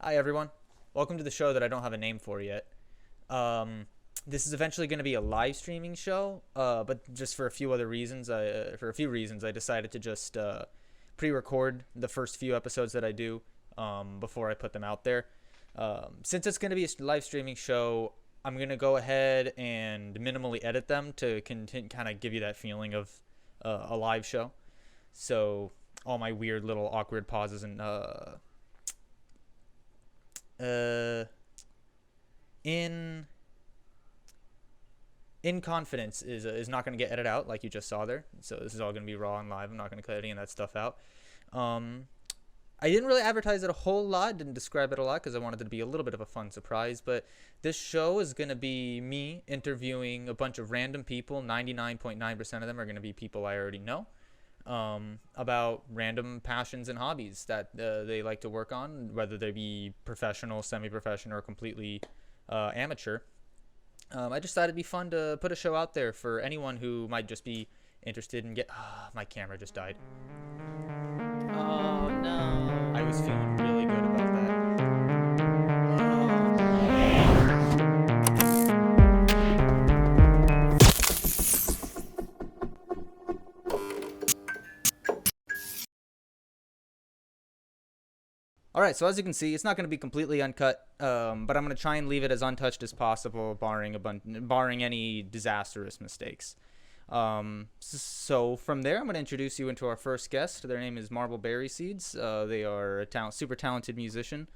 Hi, everyone. Welcome to the show that I don't have a name for yet. Um, this is eventually going to be a live streaming show, but just for a few other reasons, I decided to just pre-record the first few episodes that I do before I put them out there. Since it's going to be a live streaming show, I'm going to go ahead and minimally edit them to kind of give you that feeling of a live show. So all my weird little awkward pauses and uh, in in confidence is not going to get edited out like you just saw there. So this is all going to be raw and live. I'm not going to cut any of that stuff out. Um, I didn't really advertise it a whole lot, didn't describe it a lot because I wanted it to be a little bit of a fun surprise. But this show is going to be me interviewing a bunch of random people. 99.9% of them are going to be people I already know, about random passions and hobbies that they like to work on, whether they be professional, semi professional, or completely amateur. I just thought it'd be fun to put a show out there for anyone who might just be interested in get. My camera just died. Oh I was no. feeling really good about that. Oh. All right, so as you can see, it's not going to be completely uncut, but I'm going to try and leave it as untouched as possible, barring any disastrous mistakes. So from there, I'm going to introduce you into our first guest. Their name is Marble Berry Seeds. They are a super talented musician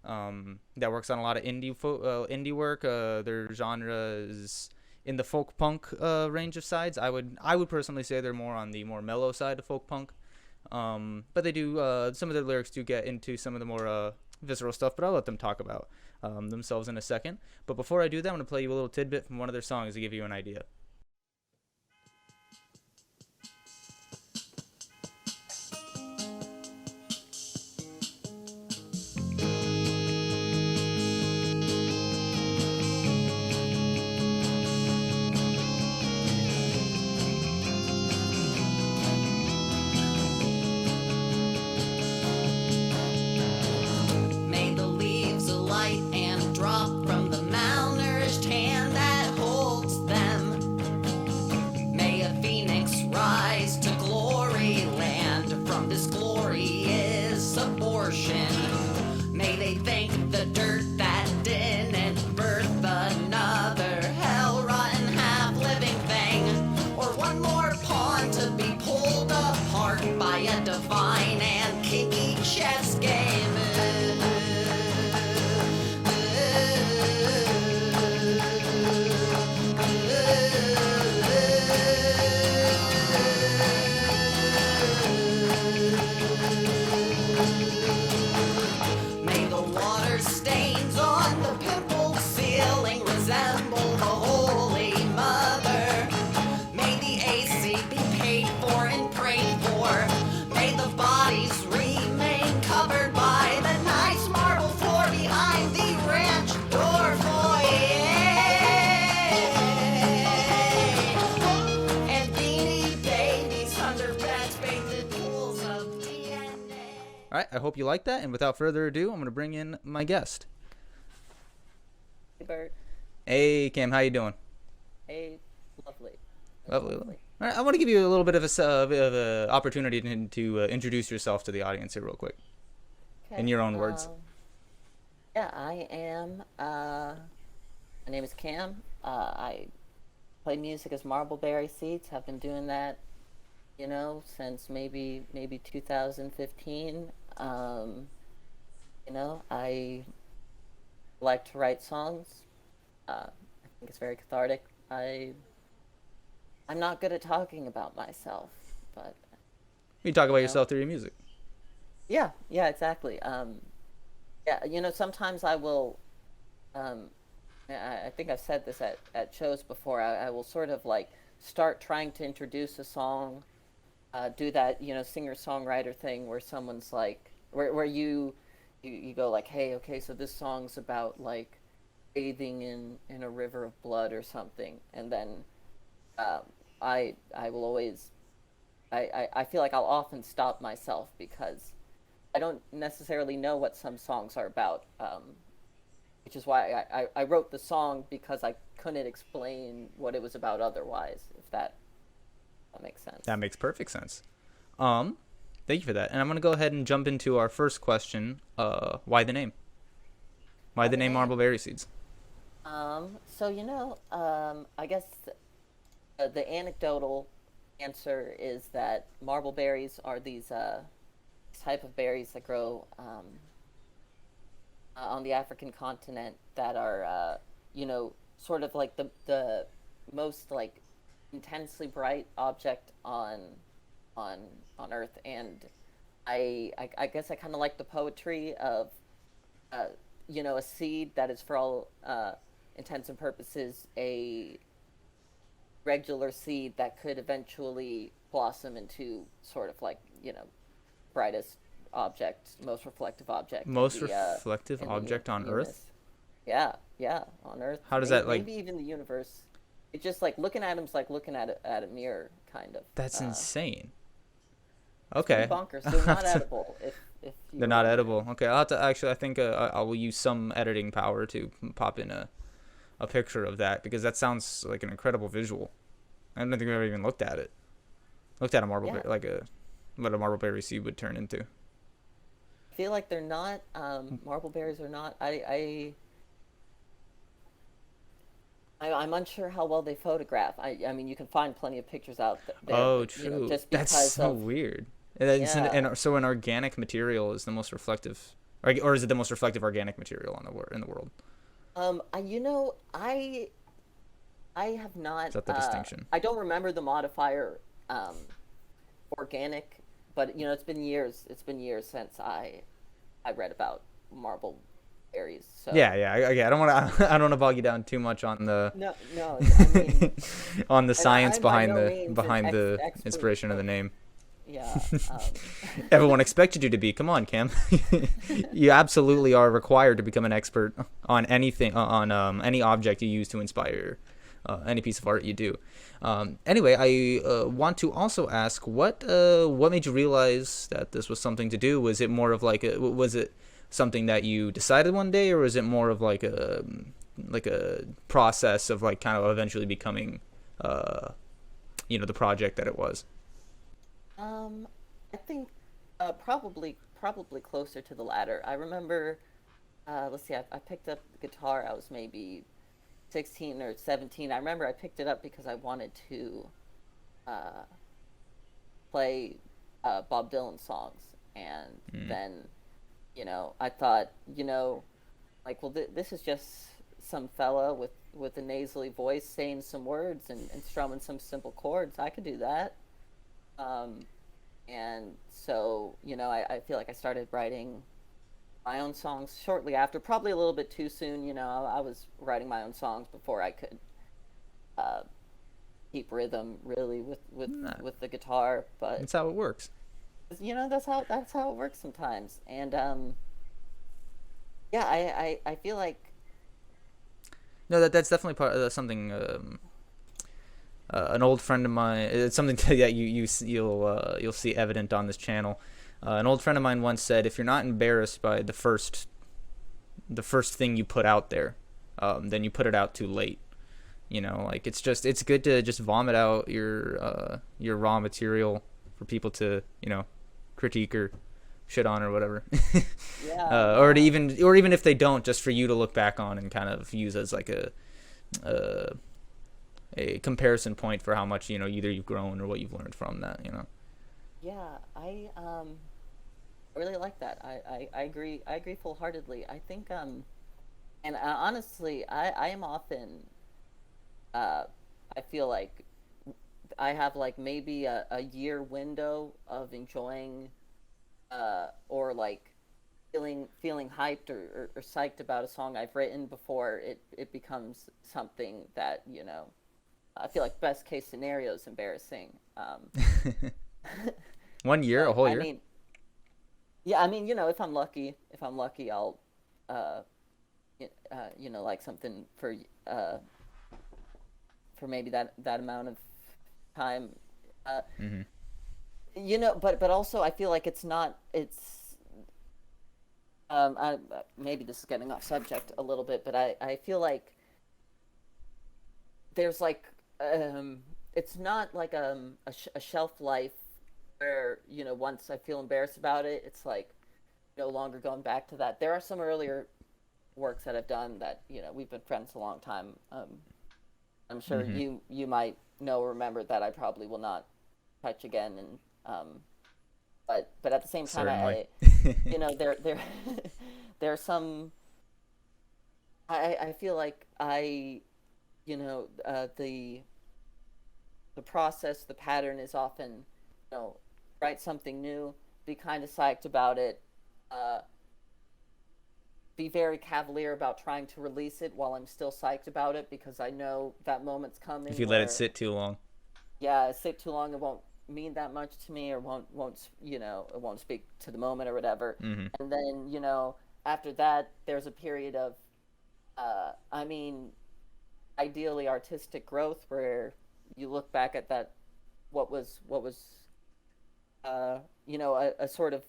that works on a lot of indie work. Their genre is in the folk punk range of sides. I would personally say they're more on the more mellow side of folk punk. But they do some of their lyrics do get into some of the more visceral stuff. But I'll let them talk about themselves in a second. But before I do that, I'm going to play you a little tidbit from one of their songs to give you an idea. May the leaves alight and drop from the malnourished hand that holds them. May a phoenix rise to glory land. From this glory is abortion. May they thank the dirt that didn't birth another hell-rotten half-living thing, or one more pawn to be pulled apart by a divine and kinky chess game. May the water stains on the pimple ceiling resemble the Holy Mother. May the AC be paid for and prayed for. May the bodies remain covered by the nice marble floor behind the ranch door foyer. And beanie babies under beds bathed pools of DNA. All right, I hope you like that. And without further ado, I'm going to bring in my guest. Hey, Bert. Hey, Cam, how you doing? Hey, lovely. Lovely. All Lovely. right, I want to give you a little bit of a opportunity to introduce yourself to the audience here, real quick, in Okay. your own words. Yeah, I am. My name is Cam. I play music as Marbleberry Seeds. Have been doing that, since maybe 2015. I like to write songs. I think it's very cathartic. I'm not good at talking about myself, but You talk about you know, yourself through your music. yeah, exactly. Yeah, sometimes I will. Um, I think I've said this at shows before. I will sort of like start trying to introduce a song, do that, singer songwriter thing where someone's like, where you go like, hey, okay, so this song's about like bathing in a river of blood or something, and then um, I will always I feel like I'll often stop myself because I don't necessarily know what some songs are about, which is why I wrote the song, because I couldn't explain what it was about otherwise, if that makes sense. That makes perfect sense. Um, Thank you for that. And I'm gonna go ahead and jump into our first question. Why the name? Why Why the the name name? Marbleberry Seeds? So I guess the anecdotal answer is that marbleberries are these type of berries that grow on the African continent, that are sort of like the most like intensely bright object on on Earth. And I guess I kind of like the poetry of uh, a seed that is, for all intents and purposes, a regular seed that could eventually blossom into sort of like, brightest object, most reflective object Most reflective in object on the Earth? universe. Yeah, yeah, on Earth, How does maybe, that like? maybe even the universe. It's just like looking at him's like looking at a mirror, kind of. That's insane. It's pretty Okay. bonkers. They're not edible, if you They're were not wondering. edible. Okay, I'll have to actually. I think I will use some editing power to pop in a picture of that, because that sounds like an incredible visual. I don't think I've ever even looked at it. Looked at a Yeah, marbleberry, like a what a marbleberry seed would turn into. I feel like they're not marbleberries are not. I'm unsure how well they photograph. I mean, you can find plenty of pictures out there, Oh, but true. just That's because so of, weird. yeah. So an organic material is the most reflective, or is it the most reflective organic material on in the world? I you know I have not. Is that the distinction? I don't remember the modifier organic, but it's been years. It's been years since I read about marble berries. Yeah, So yeah. I don't want to. I don't want to bog you down too much on the no, no. I mean, on the and science I'm by no means an behind the expert, inspiration of the but name. yeah. Everyone expected you to be. Come on, Cam. You absolutely are required to become an expert on anything, on any object you use to inspire any piece of art you do. Anyway, I want to also ask what made you realize that this was something to do? Was it more of like was it something that you decided one day, or was it more of like a process of like kind of eventually becoming the project that it was? Um, I think probably closer to the latter. I remember, let's see, I picked up the guitar. I was maybe 16 or 17. I remember I picked it up because I wanted to uh, play Bob Dylan songs, and Mm. then I thought, like, well, this is just some fella with a nasally voice saying some words and strumming some simple chords. I could do that. Um, and so I feel like I started writing my own songs shortly after, probably a little bit too soon. I was writing my own songs before I could uh, keep rhythm really Nah, with the guitar. But that's how it works. that's how it works sometimes. And yeah, I feel like, No, that's definitely part something. An old friend of mine. It's something that you'll see evident on this channel. An old friend of mine once said, "If you're not embarrassed by the first thing you put out there, then you put it out too late." Like it's good to just vomit out your raw material for people to critique or shit on or whatever. yeah, Or to yeah. even if they don't, just for you to look back on and kind of use as like uh, a comparison point for how much either you've grown or what you've learned from that. Yeah, I really like that. I agree. I agree full heartedly. I think and honestly, I am often uh I feel like I have like maybe a year window of enjoying or like feeling hyped or psyched about a song I've written before it becomes something that I feel like best case scenario is embarrassing. 1 year, a But whole I year. mean, yeah, I mean, if I'm lucky, I'll uh, like something uh for maybe that amount of time. Uh, Hmm. but also I feel like it's not. It's maybe this is getting off subject a little bit, but I feel like there's like it's not like a shelf life where once I feel embarrassed about it, it's like no longer going back to that. There are some earlier works that I've done that we've been friends a long time. I'm sure Mm-hmm. you might know or remember that I probably will not touch again, and but at the same time, Certainly. there there are some. I feel like the process, the pattern is often, write something new, be kind of psyched about it, uh, be very cavalier about trying to release it while I'm still psyched about it because I know that moment's If coming you let it where, sit too long. yeah, sit too long, it won't mean that much to me or won't it won't speak to the moment or whatever. Mm-hmm. And then, after that, there's a period of, I mean, ideally artistic growth where you look back at that what was a sort of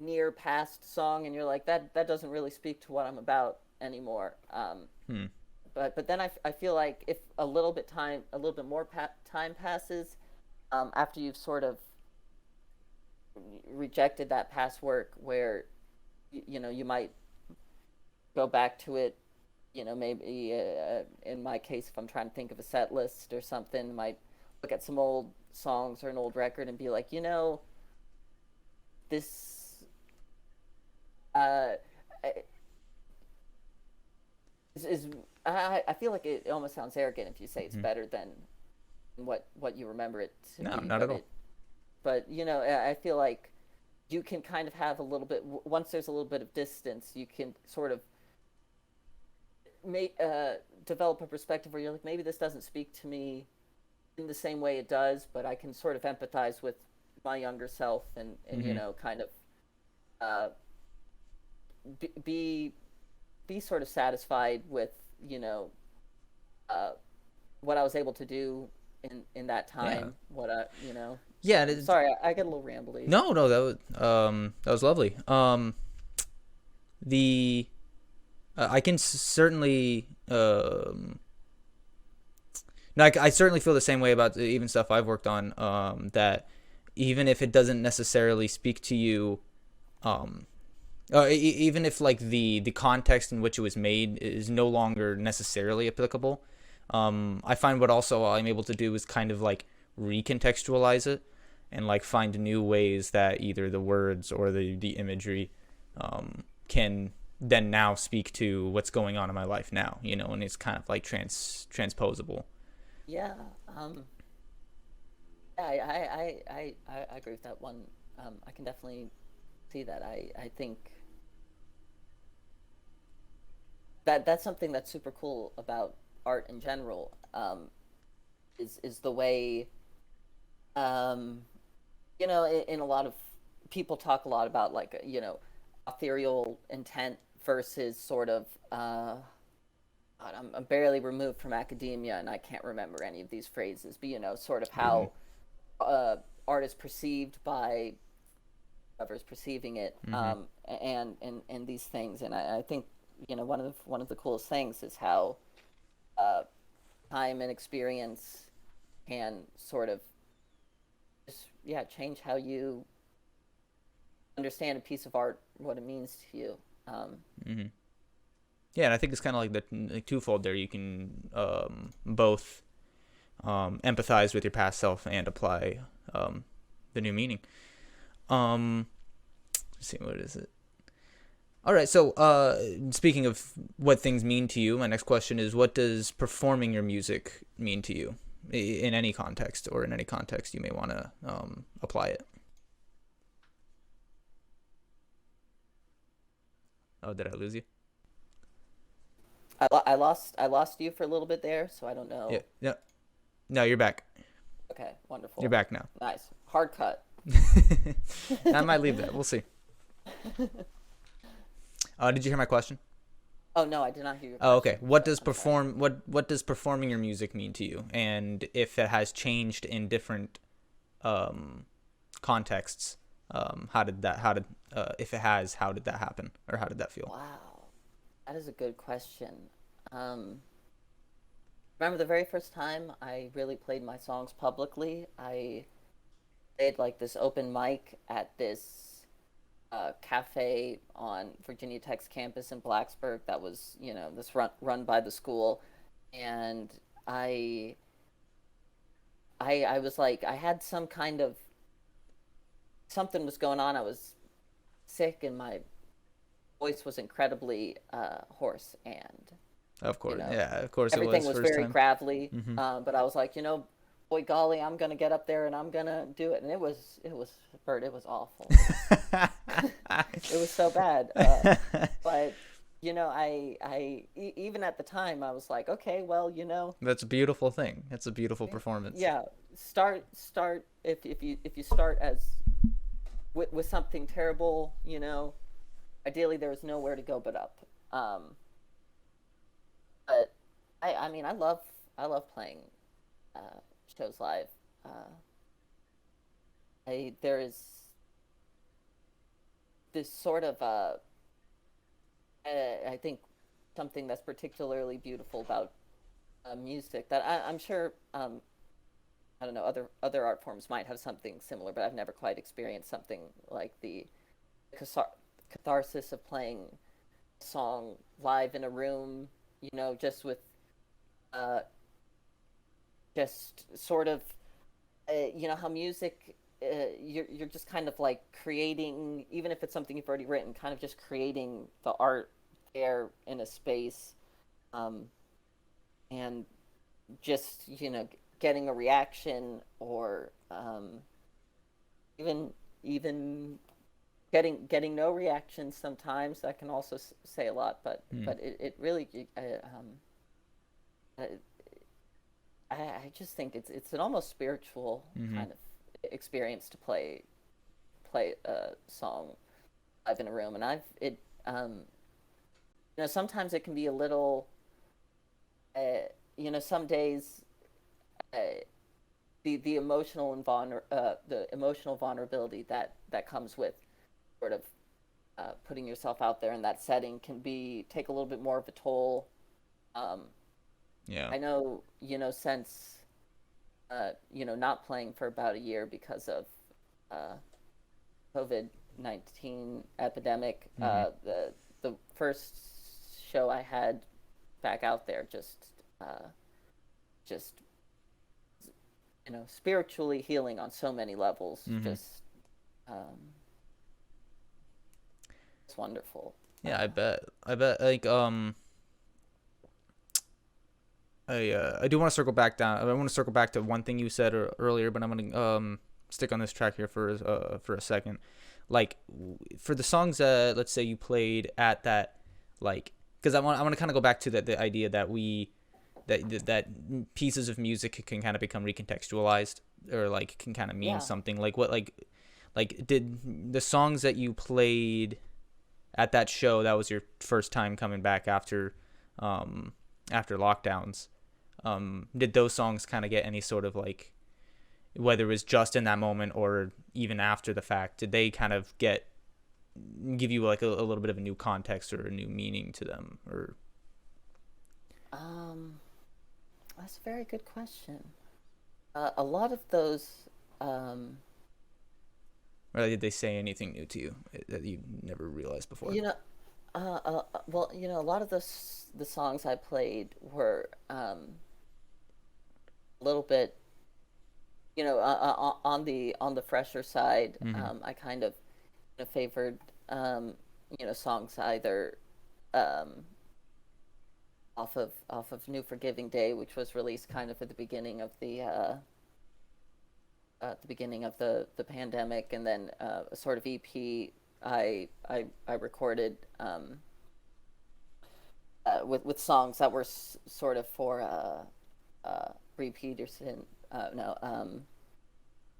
near past song and you're like that doesn't really speak to what I'm about anymore. Hmm. But then I feel like if a little bit more time passes, after you've sort of rejected that past work where you might go back to it, maybe in my case, if I'm trying to think of a set list or something, might look at some old songs or an old record and be like, this uh, is I feel like it almost sounds arrogant if you say it's Mm-hmm. better than what you remember it to No, be, not at all. but I feel like you can kind of have a little bit once there's a little bit of distance, you can sort of develop a perspective where you're like, maybe this doesn't speak to me in the same way it does, but I can sort of empathize with my younger self and Mm-hmm. kind of uh, be sort of satisfied with uh, what I was able to do in that Yeah. time. What Yeah. sorry, I get a little rambly. No, no, that was lovely. The I can certainly no, I certainly feel the same way about even stuff I've worked on. That even if it doesn't necessarily speak to you, um, even if like the context in which it was made is no longer necessarily applicable, I find what also I'm able to do is kind of like recontextualize it and like find new ways that either the words or the imagery can then now speak to what's going on in my life now, and it's kind of like transposable. Yeah, yeah, I agree with that one. I can definitely see that. I think that's something that's super cool about art in general. Is the way, um, in a lot of people talk a lot about like ethereal intent versus sort of God, I'm barely removed from academia and I can't remember any of these phrases, but sort of Mm-hmm. how art is perceived by whoever's perceiving it, Mm-hmm. and these things. And I think one of the coolest things is how uh, time and experience can sort of just change how you understand a piece of art, what it means to you. Mm-hmm. Yeah, and I think it's kind of like the like twofold there. You can both empathize with your past self and apply the new meaning. Let's see, what is it? All right, so speaking of what things mean to you, my next question is, what does performing your music mean to you in any context, or in any context you may want to apply it? Oh, did I lose you? I lost you for a little bit there, so I don't Yeah, know. no, no, you're back. Okay, You're wonderful, back now. nice, hard cut. I might leave that. We'll see. Did you hear my question? Oh no, I did not hear your Oh, okay. question. What does I'm sorry. what does performing your music mean to you, and if it has changed in different contexts, If it has, how did that happen, or how did that feel? Wow, that is a good question. Remember the very first time I really played my songs publicly? I did like this open mic at this cafe on Virginia Tech's campus in Blacksburg that was, this run by the school, and I I was like I had some kind of something was going on. I was sick and my voice was incredibly hoarse, and Of you course, know yeah, of course it everything was was first very time. gravelly. Hmm. But I was like, boy golly, I'm gonna get up there and I'm gonna do it. And it was Bert, it was awful. It was so bad. But even at the time I was like, okay, well, That's a beautiful thing. It's a beautiful performance. yeah, start if you start as with something terrible, ideally there's nowhere to go but up. But I mean I love playing uh, shows live. Uh, there is this sort of I think something that's particularly beautiful about music that I'm sure I don't know, other art forms might have something similar, but I've never quite experienced something like the catharsis of playing a song live in a room, just with uh, just sort of how music you're just kind of like creating, even if it's something you've already written, kind of just creating the art there in a space, um, and just getting a reaction, or even getting no reaction sometimes. That can also say a lot, but Mm. it really uh, I just think it's an almost spiritual Hmm. kind of experience to play a song live in a room. And sometimes it can be a little some days uh, the the emotional vulnerability that comes with sort of putting yourself out there in that setting can be take a little bit more of a toll. Um, Yeah. I know, since not playing for about a year because of uh, COVID-19 epidemic. Hmm. The first show I had back out there just spiritually healing on so many levels. Hmm. Just it's wonderful. Yeah, I bet. Like, I do want to circle back down. I want to circle back to one thing you said earlier, but I'm gonna stick on this track here for a second. Like, for the songs that, let's say, you played at that, like, because I want to kind of go back to the idea that that pieces of music can kind of become recontextualized, or like can kind of mean Yeah. something. Like, what, like did the songs that you played at that show, that was your first time coming back after lockdowns, did those songs kind of get any sort of, like, whether it was just in that moment or even after the fact, did they kind of give you like a little bit of a new context or a new meaning to them? Or Um, that's a very good question. A lot of those, um, or did they say anything new to you that you never realized before? you know, well, a lot of the songs I played were a little bit, on the fresher side. Mm-hmm. I kind of favored, songs either um, off of New Forgiving Day, which was released kind of at the beginning of the pandemic, and then a sort of EP I recorded with songs that were sort of for Bree Peterson. No,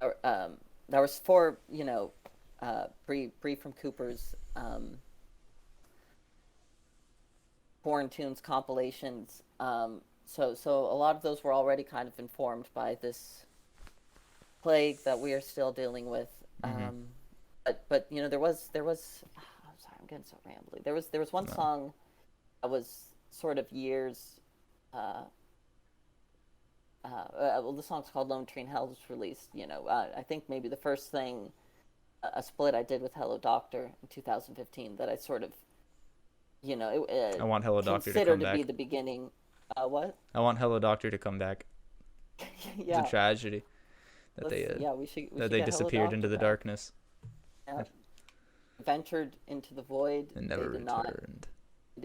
that was for Bree from Cooper's foreign tunes compilations. So a lot of those were already kind of informed by this plague that we are still dealing with. Mm-hmm. but you know, I'm sorry, I'm getting so rambly. There was one No. song that was sort of years. Uh, well, the song's called "Lone Tree in Hell." Was released. You know, I think maybe the first thing a split I did with Hello Doctor in 2015 that I sort of, you know, I want Hello Doctor to consider come to be back. the beginning. What? I want Hello Doctor to come back. It's a Yeah, tragedy yeah. We that should they get Hello disappeared into Doctor the back. darkness Yeah. Ventured into the void. and They never did not. returned.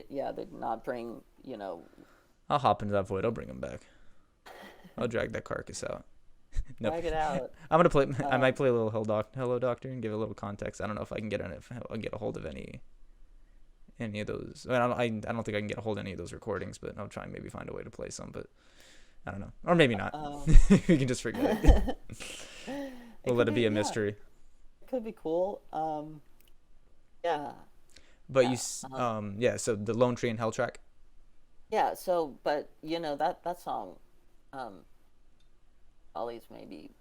Yeah, they did not bring. You know. I'll hop into that void. I'll bring him back. I'll drag that carcass out. No, Drag it out. I'm gonna play. I might Um, play a little Hello Doctor and give a little context. I don't know if I can get on it. If I'll get a hold of any of those. I don't think I can get a hold of any of those recordings, but I'll try and maybe find a way to play some. But I don't know, or maybe not. um, We can just forget it. We'll let could it be a yeah, mystery. it could be cool. Yeah, But yeah, yeah. So the Lone Tree and Hell track. yeah. So, but you know that song, um, Ollie's maybe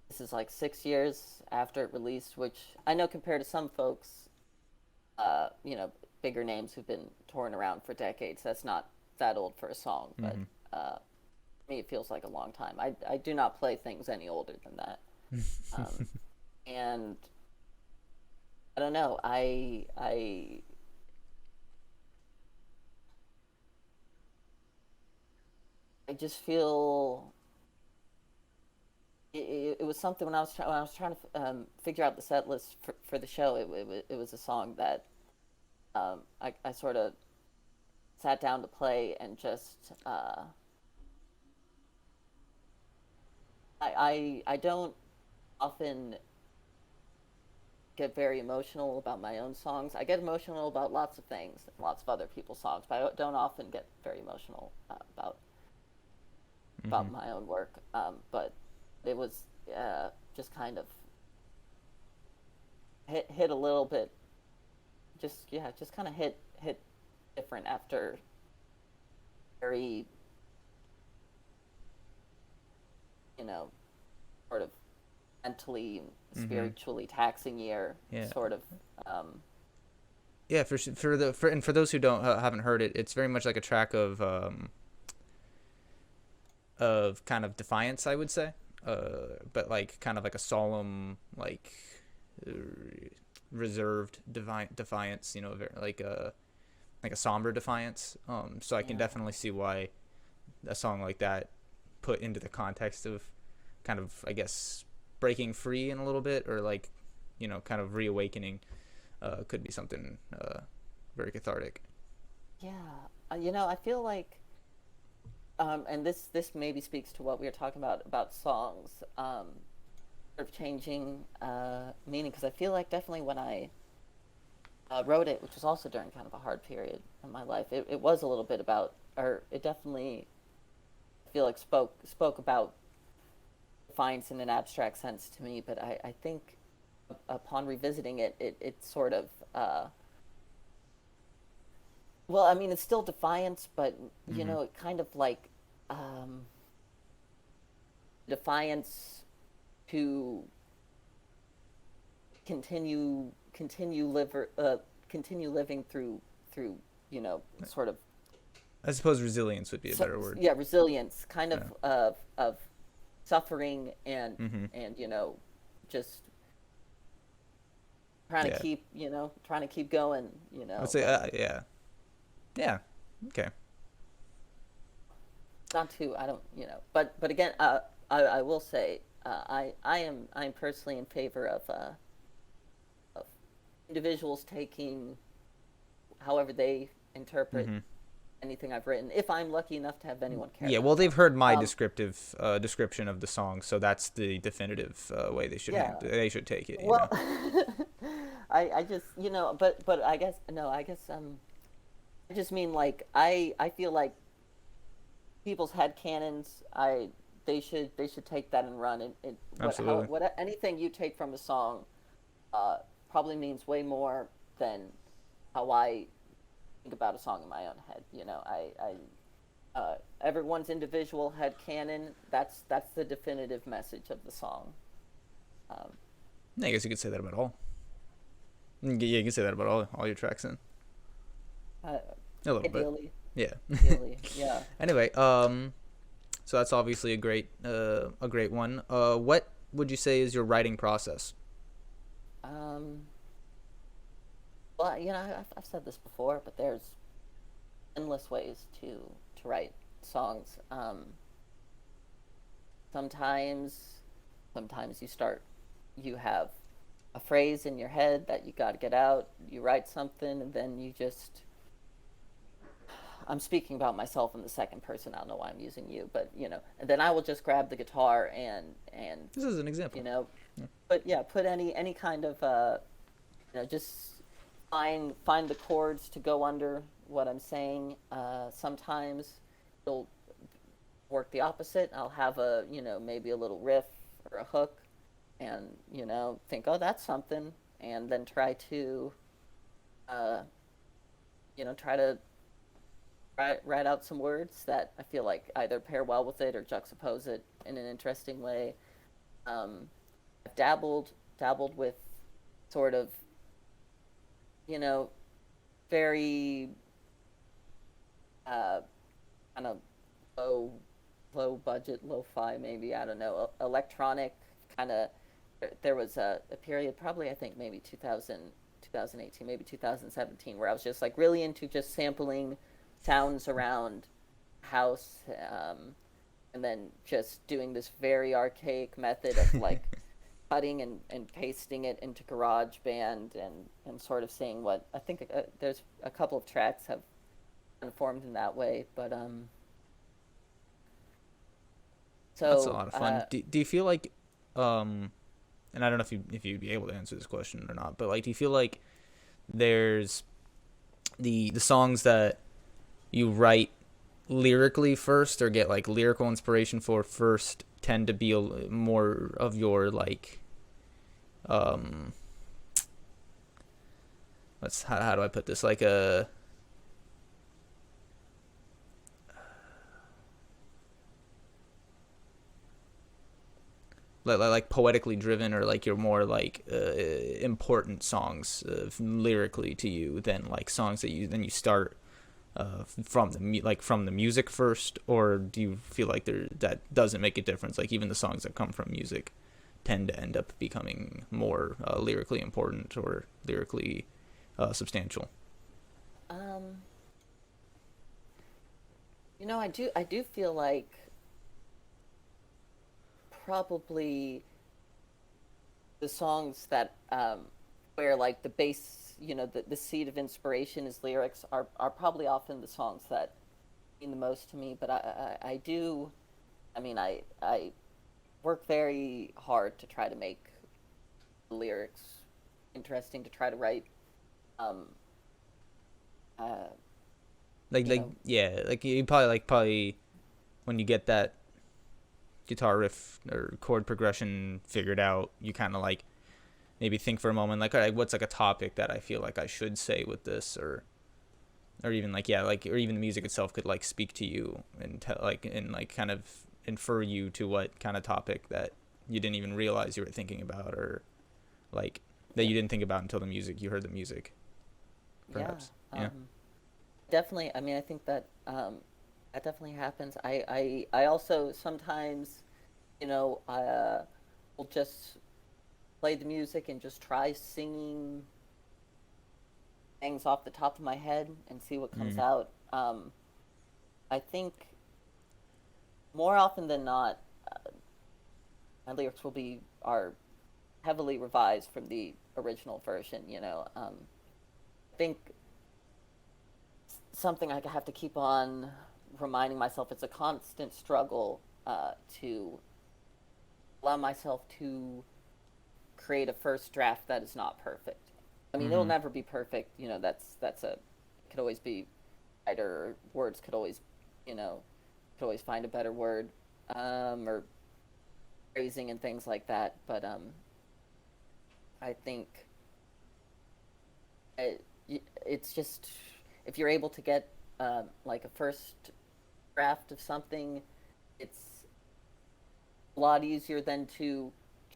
this is like 6 years after it released, which I know compared to some folks, you know, bigger names who've been touring around for decades, that's not that old for a song, but Hmm. uh, me it feels like a long time. I do not play things any older than that, um, and I don't know. I just feel it was something when I was trying to figure out the set list for the show. It was a song that I sort of sat down to play and just I don't often get very emotional about my own songs. I get emotional about lots of things, lots of other people's songs, but I don't often get very emotional about Hmm. my own work. But it was just kind of hit a little bit. Just yeah, just kind of hit different after very you know sort of mentally Hmm. spiritually taxing year. Yeah. Sort of um, Yeah. And for those who don't haven't heard it, it's very much like a track of kind of defiance, I would say. But like kind of like a solemn, like uh, reserved defiance. You know, like a somber defiance. So I can yeah. definitely see why a song like that, put into the context of kind of, I guess, breaking free in a little bit, or like, kind of reawakening, could be something very cathartic. Yeah, you know, I feel like, and this maybe speaks to what we were talking about songs, sort of changing meaning. Because I feel like definitely when I wrote it, which was also during kind of a hard period in my life, it was a little bit about, or it definitely I feel like spoke about defiance in an abstract sense to me. But I think upon revisiting it, it sort of well, I mean, it's still defiance, but you Mm-hmm. know, it kind of like um, defiance to continue continue living through you know sort of I suppose resilience would be a better word. yeah resilience kind Yeah. of suffering Mm-hmm. and you know just trying to Yeah. keep you know trying to keep going you I'd know say, yeah. Yeah. Okay. not too I don't you know but again I will say I'm personally in favor of individuals taking however they interpret Mm-hmm. anything I've written if I'm lucky enough to have anyone care Yeah. that Well, they've much. heard my Um, descriptive description of the song, so that's the definitive way yeah. they should take it. Well, I just you know but I guess no I guess I just mean like I feel like people's head canons they should take that and run it Absolutely. what anything you take from a song uh, probably means way more than how I think about a song in my own head. You know, everyone's individual head canon. That's the definitive message of the song. Um, I guess you could say that about all. Yeah, you can say that about all your tracks then. Uh, A little bit. ideally, Yeah. ideally, yeah. Anyway, so that's obviously a great one. What would you say is your writing process? Um, well, I've said this before, but there's endless ways to write songs. Sometimes, sometimes you have a phrase in your head that you got to get out. You write something, and then you just. I'm speaking about myself in the second person. I don't know why I'm using you, but and then I will just grab the guitar and This is an you example. know, Yeah. put any kind of just find the chords to go under what I'm saying. Sometimes it'll work the opposite. I'll have maybe a little riff or a hook, and think, oh, that's something, and then try to uh, try to write out some words that I feel like either pair well with it or juxtapose it in an interesting way. Um, I've dabbled with sort of you know very uh, kind of low budget, lo-fi, maybe, I don't know, electronic kind of. There was a period, probably I think maybe 2018, maybe 2017, where I was just like really into just sampling sounds around house, and then just doing this very archaic method of like cutting and pasting it into GarageBand, and sort of seeing what I think. There's a couple of tracks have formed in that way, but That's a so lot of fun. Do you feel like, and I don't know if you'd be able to answer this question or not, but like, do you feel like there's the songs that you write lyrically first or get like lyrical inspiration for first tend to be more of your like um let's how do I put this, like a like poetically driven, or like your more like important songs lyrically to you than like songs that you start from from the music first? Or do you feel like that doesn't make a difference, like even the songs that come from music tend to end up becoming more lyrically important or lyrically substantial? um I do feel like probably the songs that where like the base, the seed of inspiration is lyrics, are probably often the songs that mean the most to me. But I do, I work very hard to try to make the lyrics interesting, to try to write um uh Like you know yeah, like you probably when you get that guitar riff or chord progression figured out, you kind of like maybe think for a moment, like, all right, what's like a topic that I feel like I should say with this, or even like, yeah, like, or even the music itself could like speak to you and like kind of infer you to what kind of topic that you didn't even realize you were thinking about, or like that yeah, you didn't think about until you heard the music, yeah. perhaps. Yeah. Definitely. I think that that definitely happens. I also sometimes, will just play the music and just try singing things off the top of my head and see what comes Mm. out. I think more often than not, my lyrics are heavily revised from the original version. I think something I have to keep on reminding myself, it's a constant struggle to allow myself to create a first draft that is not perfect. It'll Mm-hmm. never be perfect. That's a it could always be better. Or words could always find a better word, or phrasing and things like that. But I think it, it's just, if you're able to get like a first draft of something, it's a lot easier than to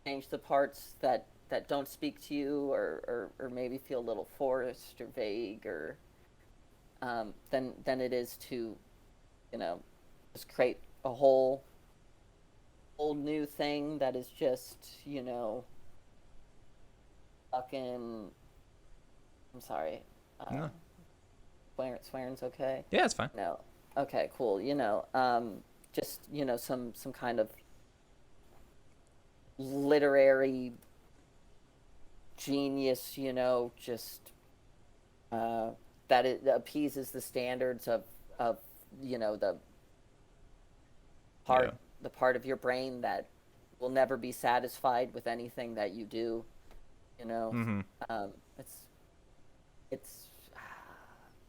change the parts that that don't speak to you, or maybe feel a little forced or vague, or than it is to, you know, just create a whole new thing that is just, you know, fucking. I'm sorry. No. Swearing's okay. Yeah, it's fine. No. Okay, cool. You know, just, you know, some kind of literary genius, you know, just that it appeases the standards of you know, part Yeah. the part of your brain that will never be satisfied with anything that you do, you know. Mm-hmm. um, it's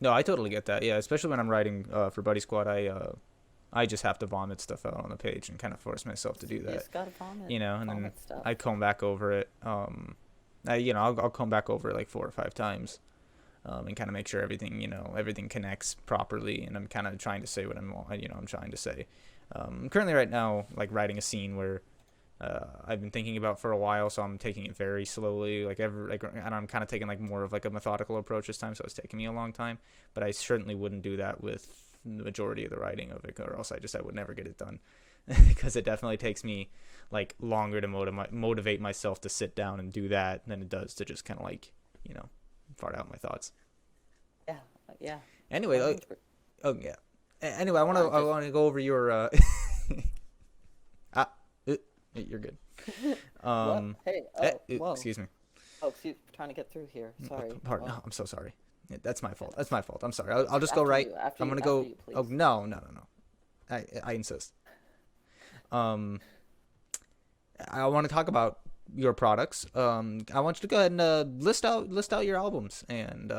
No, I totally get that. Yeah, especially when I'm writing for Buddy Squad, I just have to vomit stuff out on the page and kind of force myself to do you that. just gotta vomit, You know, and then vomit stuff. I comb back over it. I'll comb back over it like 4 or 5 times, and kind of make sure everything, you know, everything connects properly. And I'm kind of trying to say what I'm trying to say. Currently right now, like writing a scene where I've been thinking about for a while, so I'm taking it very slowly. And I'm kind of taking like more of like a methodical approach this time, so it's taking me a long time. But I certainly wouldn't do that with the majority of the writing of it, or else I would never get it done, because it definitely takes me like longer to motivate myself to sit down and do that than it does to just kind of like, you know, fart out my thoughts. Yeah. Anyway, yeah. Anyway, I want to go over your. You're good. What? Hey, whoa. Excuse me. Oh, excuse, trying to get through here. Sorry. Pardon. Whoa. No, I'm so sorry. Yeah, that's my fault. That's my fault. I'm sorry. I'll just go right. I'm gonna go. Oh no. I insist. I want to talk about your products. I want you to go ahead and list out your albums and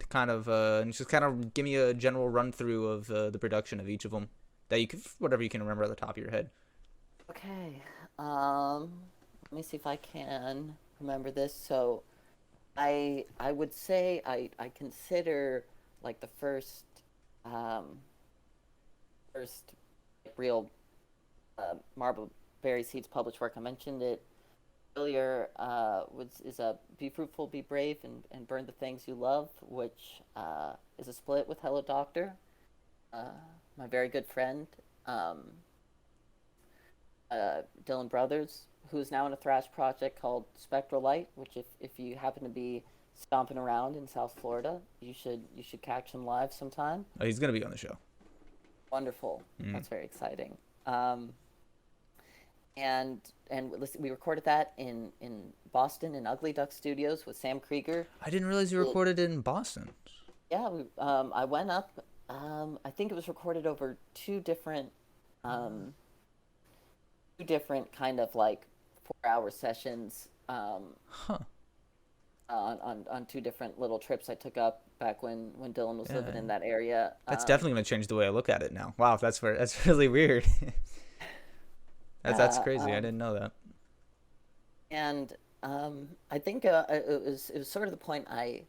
kind of and just kind of give me a general run through of the production of each of them, that you can, whatever you can remember at the top of your head. Okay. Let me see if I can remember this. So, I would say I consider like the first real Marble-Berry Seeds published work. I mentioned it earlier. Is a Be Fruitful, Be Brave, and Burn the Things You Love, which is a split with Hello Doctor, my very good friend. Dylan Brothers, who's now in a thrash project called Spectral Light, which if you happen to be stomping around in South Florida, you should catch him live sometime. Oh, he's gonna be on the show. Wonderful. That's very exciting. And listen, we recorded that in Boston in Ugly Duck Studios with Sam Krieger. I didn't realize you recorded it in Boston. Yeah, I went up. I think it was recorded over two different kind of like 4-hour sessions. On two different little trips I took up back when Dylan was living in that area. That's definitely gonna change the way I look at it now. Wow, that's really weird. That's crazy. I didn't know that. And I think it was sort of the point I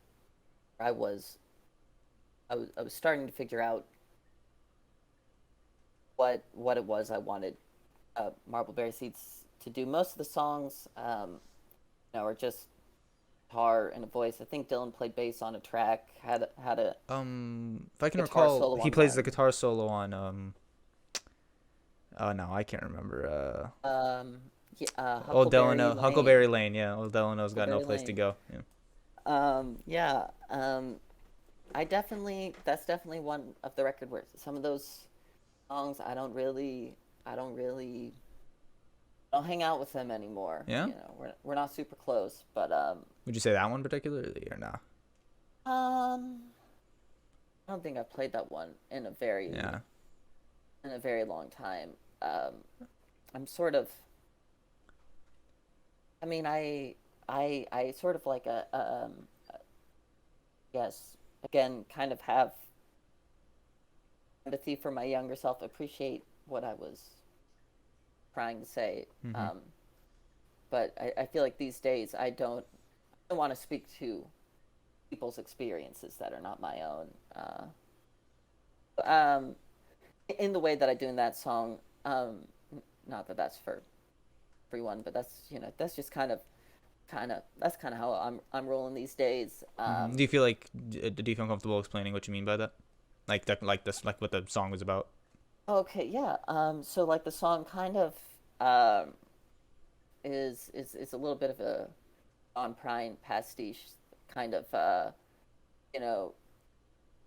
was starting to figure out what it was I wanted Marble-Berry Seeds to do. Most of the songs, are just guitar and a voice. I think Dylan played bass on a track. Had a if I can guitar recall, solo he on plays that. the guitar solo on oh no, I can't remember. Old Delano, Lane. Huckleberry Lane. Yeah, Old Delano's got no Huckleberry place to Lane. go. Yeah. Yeah. That's definitely one of the record where some of those songs I don't hang out with them anymore. Yeah? We're not super close, but Would you say that one particularly or not? I don't think I've played that one in a very long time. I'm sort of, I mean, I sort of like yes, again, kind of have empathy for my younger self, appreciate what I was trying to say. But I feel like these days I don't want to speak to people's experiences that are not my own. In the way that I do in that song, not that that's for everyone, but that's just kind of that's kind of how I'm rolling these days. Do you feel like do you feel comfortable explaining what you mean by that? Like what the song was about? Okay, yeah. So like the song kind of um is a little bit of a on Prine pastiche kind of you know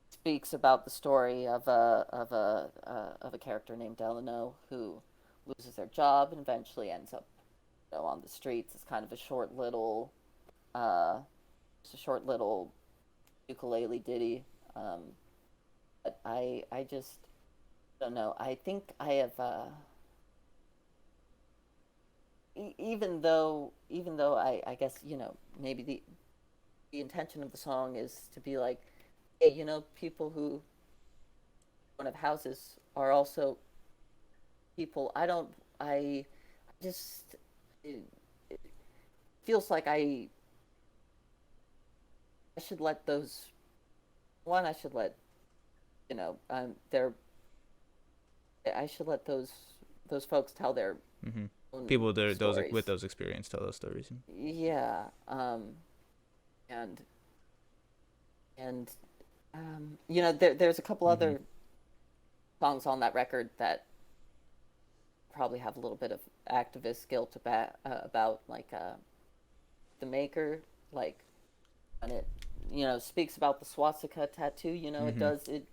speaks about the story of a character named Delano who loses their job and eventually ends up on the streets. It's kind of uh, a short little ukulele ditty. But I just don't know. I think I have even though I guess maybe the intention of the song is to be like, hey, people who don't have houses are also people. I just it feels like I should let those one I should let their I should let those folks tell their Mm-hmm. own People there, those stories. with those experience tell those stories. Yeah, and and there's a couple Mm-hmm. other songs on that record that probably have a little bit of activist guilt about like the maker, like when it speaks about the swastika tattoo. It Mm-hmm. does it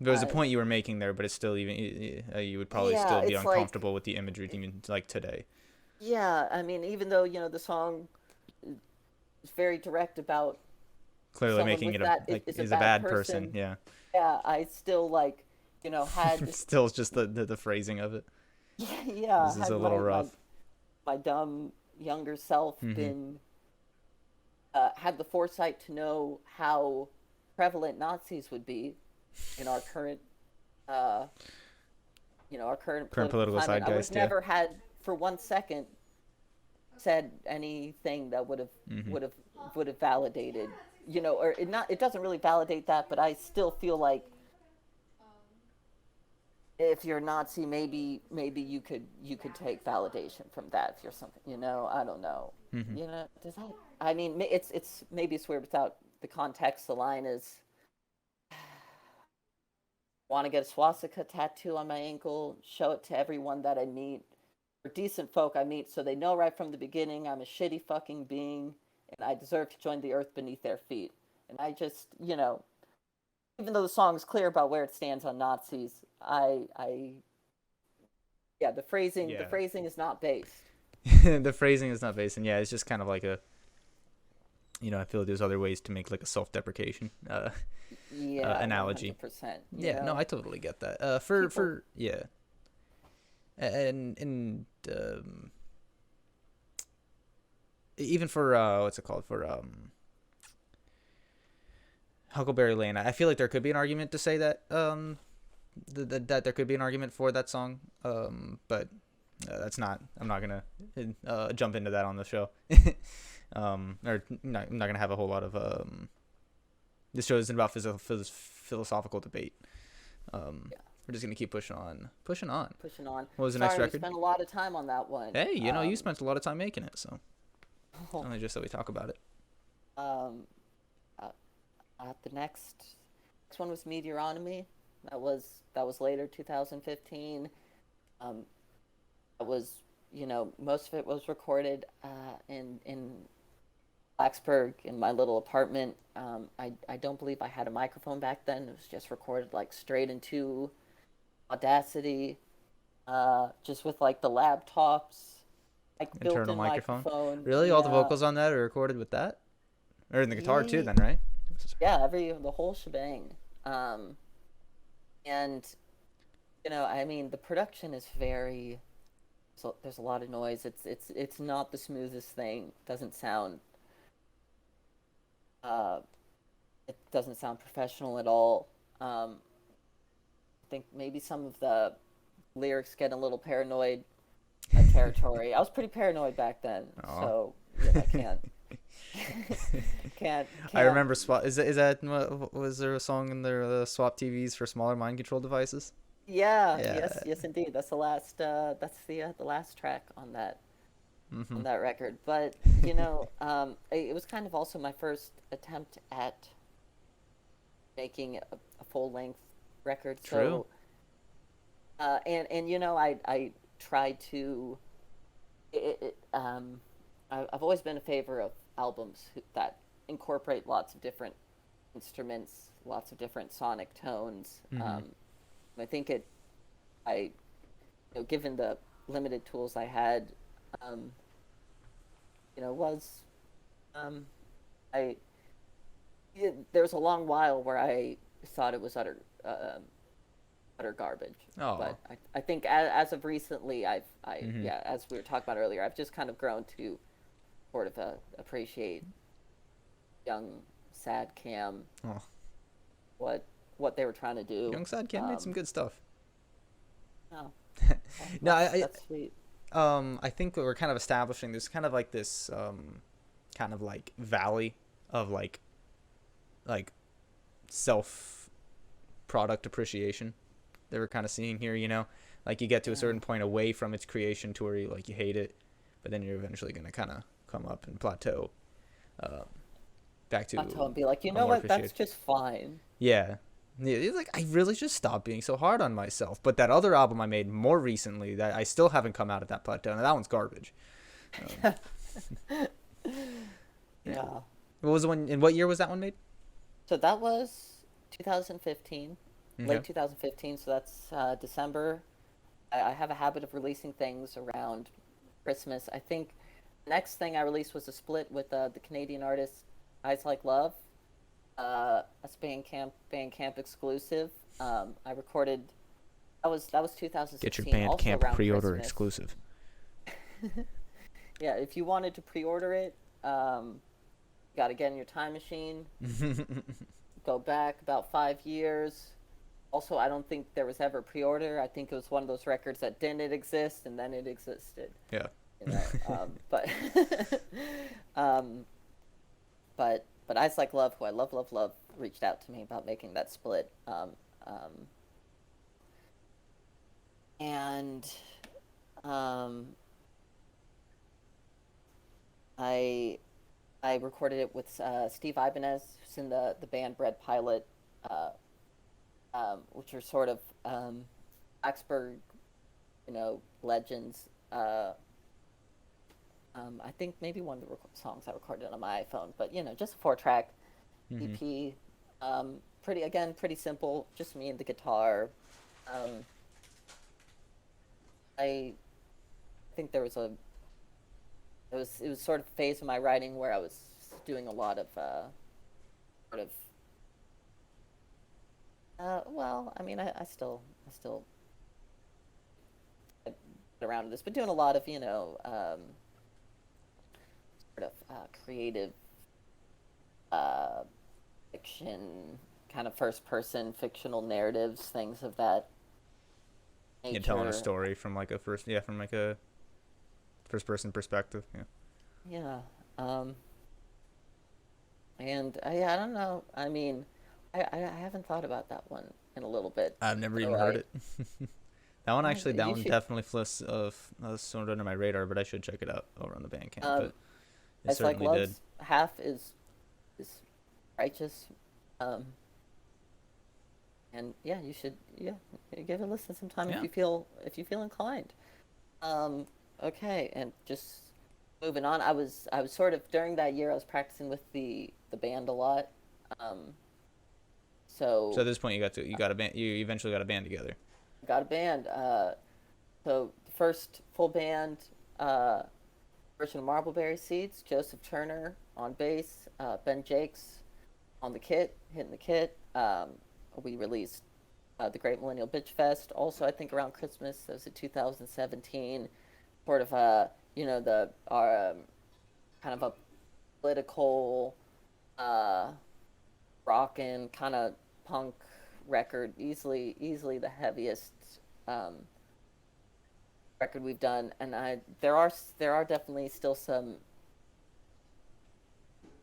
There's a point you were making there, but it's still even you would probably yeah, still be it's like uncomfortable with the imagery even like today. yeah. I mean, even though the song is very direct about Clearly someone making with it a that like is a is a bad bad person. person, Yeah. yeah, I still like had Still, it's just the phrasing of it. yeah, This is had a little my rough. my dumb younger self Mm-hmm. been had the foresight to know how prevalent Nazis would be in our current uh, our current Current political political climate, I would have zeitgeist. Yeah. never had for 1 second said anything that Mm-hmm. would have would have validated, or it doesn't really validate that, but I still feel like if you're Nazi, maybe you could take validation from that if you're something, I don't know. Mm-hmm. Does that? I mean, it's maybe it's weird without the context. The line is, "Want to get a swastika tattoo on my ankle? Show it to everyone that I meet, or decent folk I meet, so they know right from the beginning I'm a shitty fucking being, and I deserve to join the earth beneath their feet." And I just, even though the song is clear about where it stands on Nazis, yeah, the Yeah. phrasing is not based. The phrasing is not based, and yeah, it's just kind of like a I feel like there's other ways to make like a self-deprecation Yeah, analogy. 100%. Yeah, no, I totally get that. People, For yeah, and even for what's it called for Huckleberry Lane, I feel like there could be an argument to say that that there could be an argument for that song. But that's not. I'm not gonna jump into that on the show. Or I'm not gonna have a whole lot of This show isn't about philosophical debate. yeah, We're just gonna keep pushing on, pushing on. pushing on. What was the next Sorry, we record? spent a lot of time on that one. Hey, you spent a lot of time making it, so only just so we talk about it. um, uh, the next one was Meteorology. That was later 2015. Um, that was most of it was recorded in Blacksburg in my little apartment. I don't believe I had a microphone back then. It was just recorded like straight into Audacity, just with like the laptops, like Internal built-in microphone. microphone. Really, all the Yeah, vocals on that are recorded with that, or in the guitar too? yeah, Then, right? yeah. The whole shebang. Um, and I mean, the production is very. So there's a lot of noise. It's not the smoothest thing. Uh, it doesn't sound professional at all. I think maybe some of the lyrics get a little paranoid territory. I was pretty paranoid back then, Oh. so I can't I can't. remember swap. Is that was there a song in there? Swap TVs for smaller mind control devices. Yeah, Yeah. yes, indeed. That's the last. That's the last track on that on that record. But it was kind of also my first attempt at making a full length record. True. So I tried to. I've always been a favor of albums that incorporate lots of different instruments, lots of different sonic tones. I think given the limited tools I had, was, I, there was a long while where I thought it was utter garbage. Oh. But I think as of recently, as we were talking about earlier, I've just kind of grown to sort of appreciate young Sad Cam, what they were trying to do. Young Sad Cam made some good stuff. Oh, No, that's sweet. I think we're kind of establishing there's kind of like this kind of like valley of like self product appreciation that we're kind of seeing here, like you get to a certain point away from its creation to where you hate it, but then you're eventually going to kind of come up and plateau back to Plateau and be like, more what, that's appreciated. just fine. Yeah, it's like I really just stopped being so hard on myself. But that other album I made more recently that I still haven't come out of that plateau, and that one's garbage. Yeah. What was the one? In what year was that one made? So that was 2015, Okay. late 2015. So that's December. I have a habit of releasing things around Christmas. I think the next thing I released was a split with the Canadian artist Eyes Like Love. That's Bandcamp exclusive. I recorded. That was 2016. Get your also Bandcamp around pre-order Christmas. exclusive. Yeah, if you wanted to pre-order it, you got to get in your time machine. Go back about 5 years. Also, I don't think there was ever pre-order. I think it was one of those records that didn't exist and then it existed. Yeah. But but Eyes Like Love, who I love, reached out to me about making that split. And I recorded it with Steve Ibanez, who's in the band Bread Pilot, which are sort of Blacksburg, legends. I think maybe one of the songs I recorded on my iPhone, but just a 4-track EP. Pretty simple, just me and the guitar. I think there was it was sort of a phase of my writing where I was doing a lot of sort of I still get around to this, but doing a lot of sort of creative fiction, kind of first person fictional narratives, things of that nature. You're telling a story from a first person perspective. Yeah. And I don't know. I mean, I haven't thought about that one in a little bit. I've never even heard it. That one You definitely flies sort of under my radar, but I should check it out over on the Bandcamp. But it It's like certainly did. Love's half is righteous. And yeah, you should give it a listen sometime Yeah. if you feel inclined. Okay, and just moving on, I was sort of during that year I was practicing with the band a lot. So at this point, you got a band. You eventually got a band together. got a band. So the first full band version of Marbleberry Seeds, Joseph Turner on bass, Ben Jakes on the kit, hitting the kit. We released the Great Millennial Bitch Fest. Also, I think around Christmas, that was in 2017. Sort of our kind of a political, rockin' kind of punk record. Easily the heaviest record we've done. And there are definitely still some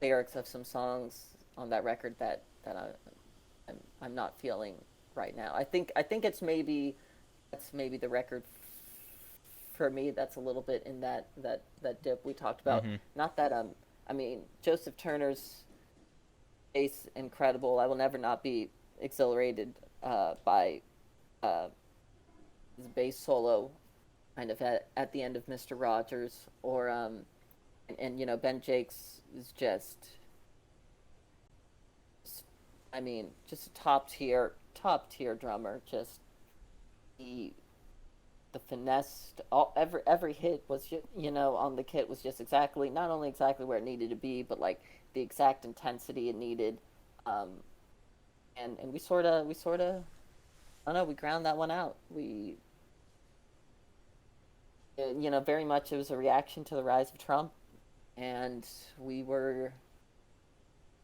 lyrics of some songs on that record that I'm not feeling right now. I think that's maybe the record for me, that's a little bit in that dip we talked about. Not that I mean, Joseph Turner's bass incredible. I will never not be exhilarated by his bass solo, kind of at the end of Mr. Rogers, or and you know, Ben Jakes is just, I mean, just a top tier drummer. Just the finesse, every hit was just, you know, on the kit was just exactly, not only exactly where it needed to be, but like the exact intensity it needed. And we sort of I don't know, we ground that one out. We you know, very much it was a reaction to the rise of Trump, and we were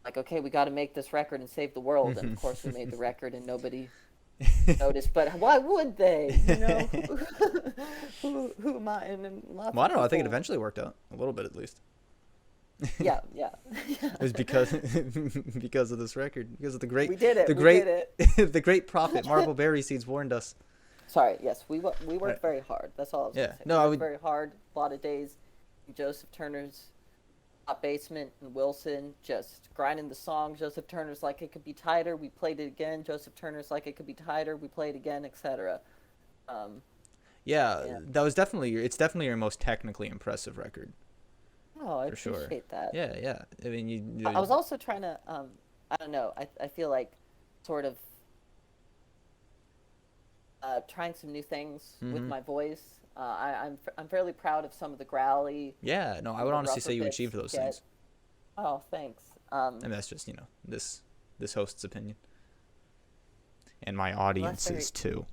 like, okay, we got to make this record and save the world. And of course we made the record and nobody noticed, but why would they, you know? Who am I? And lots Well, I don't know. I think it people- eventually worked out a little bit, at least. yeah. It was because because of this record, because of the great, We did it. the We great, did the great prophet Marble Berry Seeds warned us. Sorry, yes, we worked Right. very hard. That's all I was Yeah. gonna say. No, we I worked would- very hard. A lot of days in Joseph Turner's hot basement in Wilson, just grinding the song. Joseph Turner's like, it could be tighter. We played it again. Joseph Turner's like, it could be tighter. We played again, etc. Yeah, Yeah. that was definitely, it's definitely your most technically impressive record. Oh, I For sure. appreciate that. Yeah, yeah. I mean, you I was also trying to, I don't know, I feel like sort of trying some new things with my voice. I'm fairly proud of some of the growly. yeah, no, I would the honestly rougher say you bits achieved those get. things. Oh, thanks. And that's just, you know, this host's opinion. And my audience's too.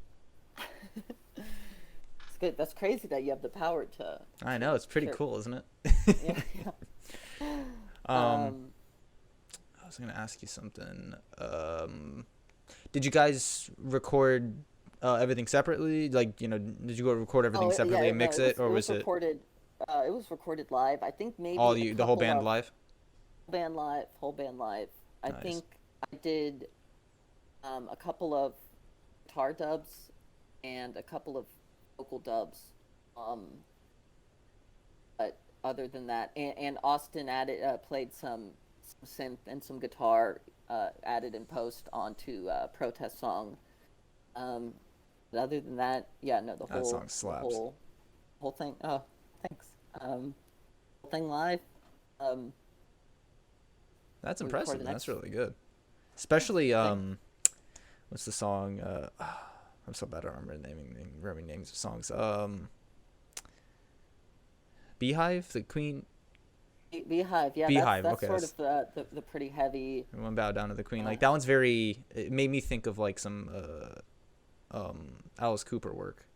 It's good. That's crazy that you have the power to. I know, it's pretty Sure. cool, isn't it? Yeah. I was gonna ask you something. Did you guys record everything separately? Like, you know, did you go record everything separately and mix it, or was it recorded? It was recorded live. I think maybe all a the whole couple band of- live? Whole band live. I Nice. think I did a couple of guitar dubs and a couple of vocal dubs. But other than that, and Austin played some synth and some guitar added in post onto Protest Song. But other than that, yeah, no, the That whole song slaps. whole thing. Oh, thanks. Whole thing live. That's we impressive. recorded That's next- really good. Especially what's the song? I'm so bad at remembering names of songs. Beehive, the Queen. Beehive, yeah, Beehive, that's okay, sort of the pretty heavy. Everyone bow down to the Queen. Like, that one's very. It made me think of like some Alice Cooper work,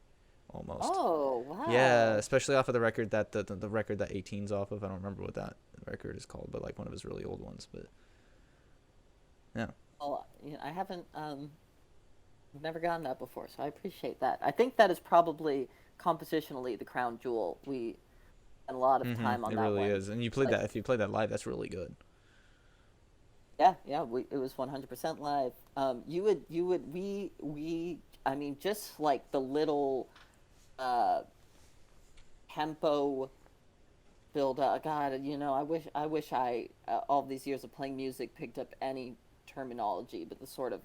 almost. Oh wow. Yeah, especially off of the record that the record that 18's off of. I don't remember what that record is called, but like one of his really old ones. But yeah. Well, I haven't never gotten that before, so I appreciate that. I think that is probably compositionally the crown jewel. We spent a lot of time on It that really one. is, and you played Like- that. If you played that live, that's really good. Yeah, it was 100% live. I mean, just like the little tempo build up. God, you know, I wish I all these years of playing music picked up any terminology, but the sort of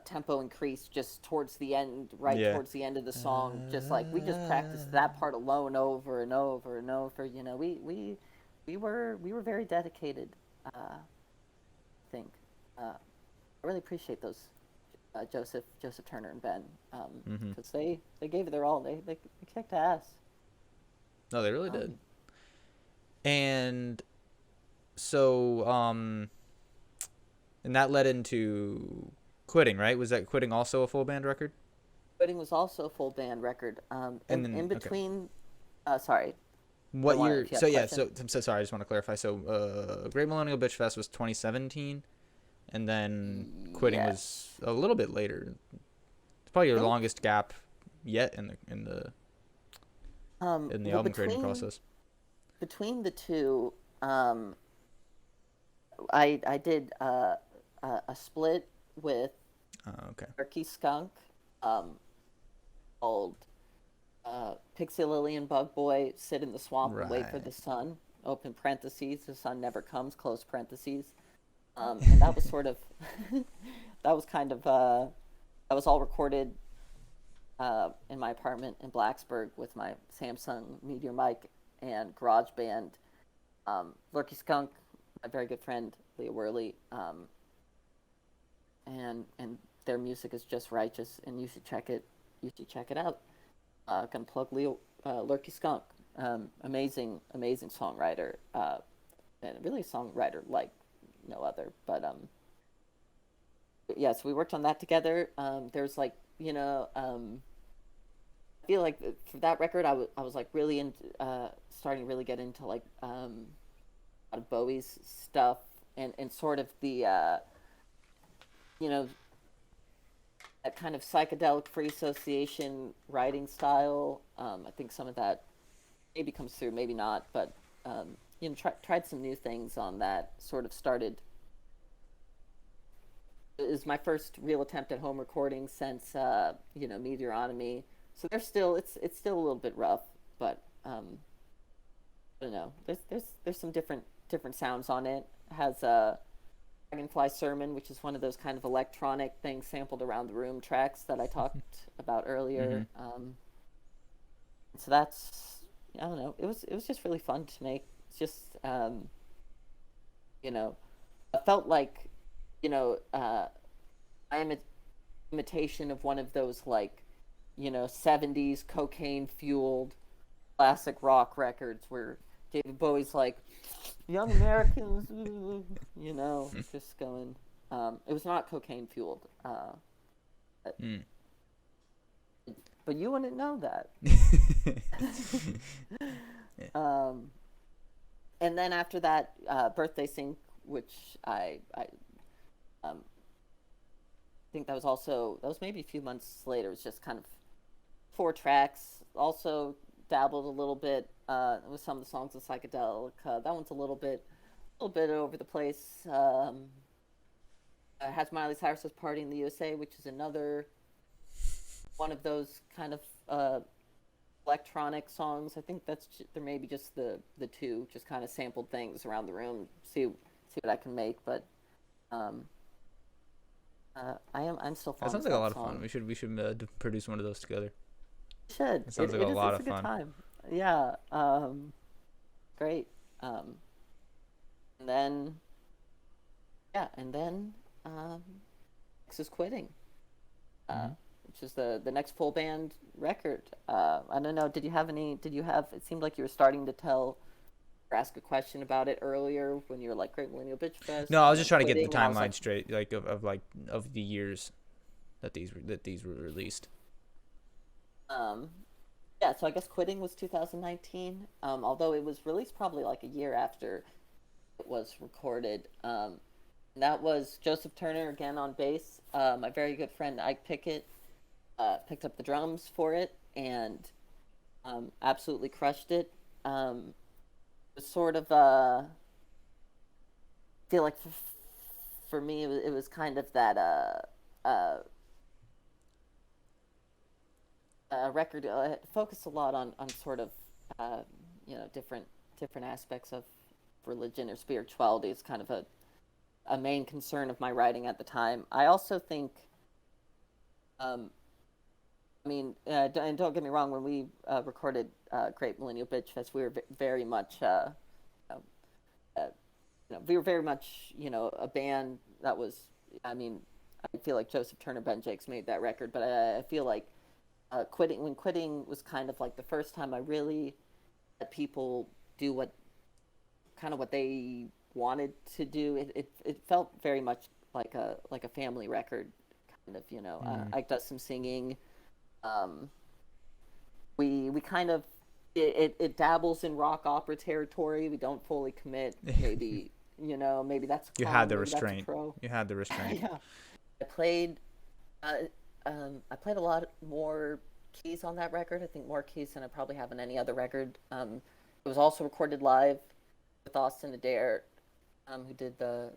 tempo increase just towards the end, Yeah. towards the end of the song. Just like we just practiced that part alone over and over and over. You know, we were very dedicated. I think I really appreciate those Joseph Turner and Ben because they gave it their all. They kicked ass. No, they really did. And so, and that led into Quitting, right? Was that Quitting also a full band record? Quitting was also a full band record. And In then- okay. between, sorry. What Go on, year? if you have So a yeah, question. I'm so sorry. I just want to clarify. So, Great Millennial Bitch Fest was 2017, and then Quitting Yeah. was a little bit later. It's probably your Nope. longest gap yet in the Well, album creating process. Between the two, I did a split with Okay. Turkey Skunk, called Pixie Lily and Bug Boy Sit in the Swamp and Wait for Right. the Sun. Open parentheses, the sun never comes, close parentheses. And that was sort of, that was kind of, that was all recorded in my apartment in Blacksburg with my Samsung Meteor mic and GarageBand. Lurky Skunk, my very good friend Leah Worley, and their music is just righteous, and you should check it. You should check it out. Gonna plug Leo Lurky Skunk, amazing songwriter, and really a songwriter like no other. But yeah, so we worked on that together. There's like I feel like for that record, I was like really into starting to really get into like a lot of Bowie's stuff and sort of the you know that kind of psychedelic free association writing style. I think some of that maybe comes through, maybe not, but tried some new things on that. Sort of started. It was my first real attempt at home recording since Meteoronomy. So there's still it's still a little bit rough, but I don't know. There's some different sounds on it. It has a Dragonfly Sermon, which is one of those kind of electronic things sampled around the room tracks that I talked about earlier. So that's I don't know. It was just really fun to make. It's just I felt like I am an imitation of one of those like 70s cocaine fueled classic rock records where David Bowie's like young Americans just going it was not cocaine fueled but you wouldn't know that. And then after that Birthday Sync, which I think that was maybe a few months later. It was just kind of 4 tracks. Also dabbled a little bit with some of the songs of psychedelic. That one's a little bit over the place. It has Miley Cyrus's "Party in the USA," which is another one of those kind of electronic songs. I think there may be just the two, just kind of sampled things around the room. See what I can make, but I'm still That fond sounds of like a that lot of song. fun. We should produce one of those together. Should. It sounds like a lot It's of a good fun. time. Yeah. Great. And then, yeah, X is Quitting, which is the next full band record. I don't know. Did you have? It seemed like you were starting to tell or ask a question about it earlier when you were like Great Millennial Bitch Fest. No, I was And just then trying to get the Quitting, and I was timeline like, straight, like of the years that these were released. um, yeah. So I guess Quitting was 2019. Although it was released probably like a year after it was recorded. And that was Joseph Turner again on bass. My very good friend Ike Pickett picked up the drums for it and absolutely crushed it. It was sort of I feel like for me it was kind of that record focused a lot on sort of uh, different aspects of religion or spirituality. It's kind of a main concern of my writing at the time. I also think, I mean, and don't get me wrong, when we recorded Great Millennial Bitch Fest, we were very much, uh, we were very much, a band that was, I mean, I feel like Joseph Turner, Ben Jakes made that record, but I feel like Quitting was kind of like the first time I really let people do what they wanted to do. It felt very much like a family record, kind of. Ike does some singing. Um, we kind of it dabbles in rock opera territory. We don't fully commit. Maybe maybe that's a You con, had the maybe that's a restraint. pro. You had the restraint. Yeah, I played. Uh, I played a lot more keys on that record. I think more keys than I probably have on any other record. It was also recorded live with Austin Adair, who did the,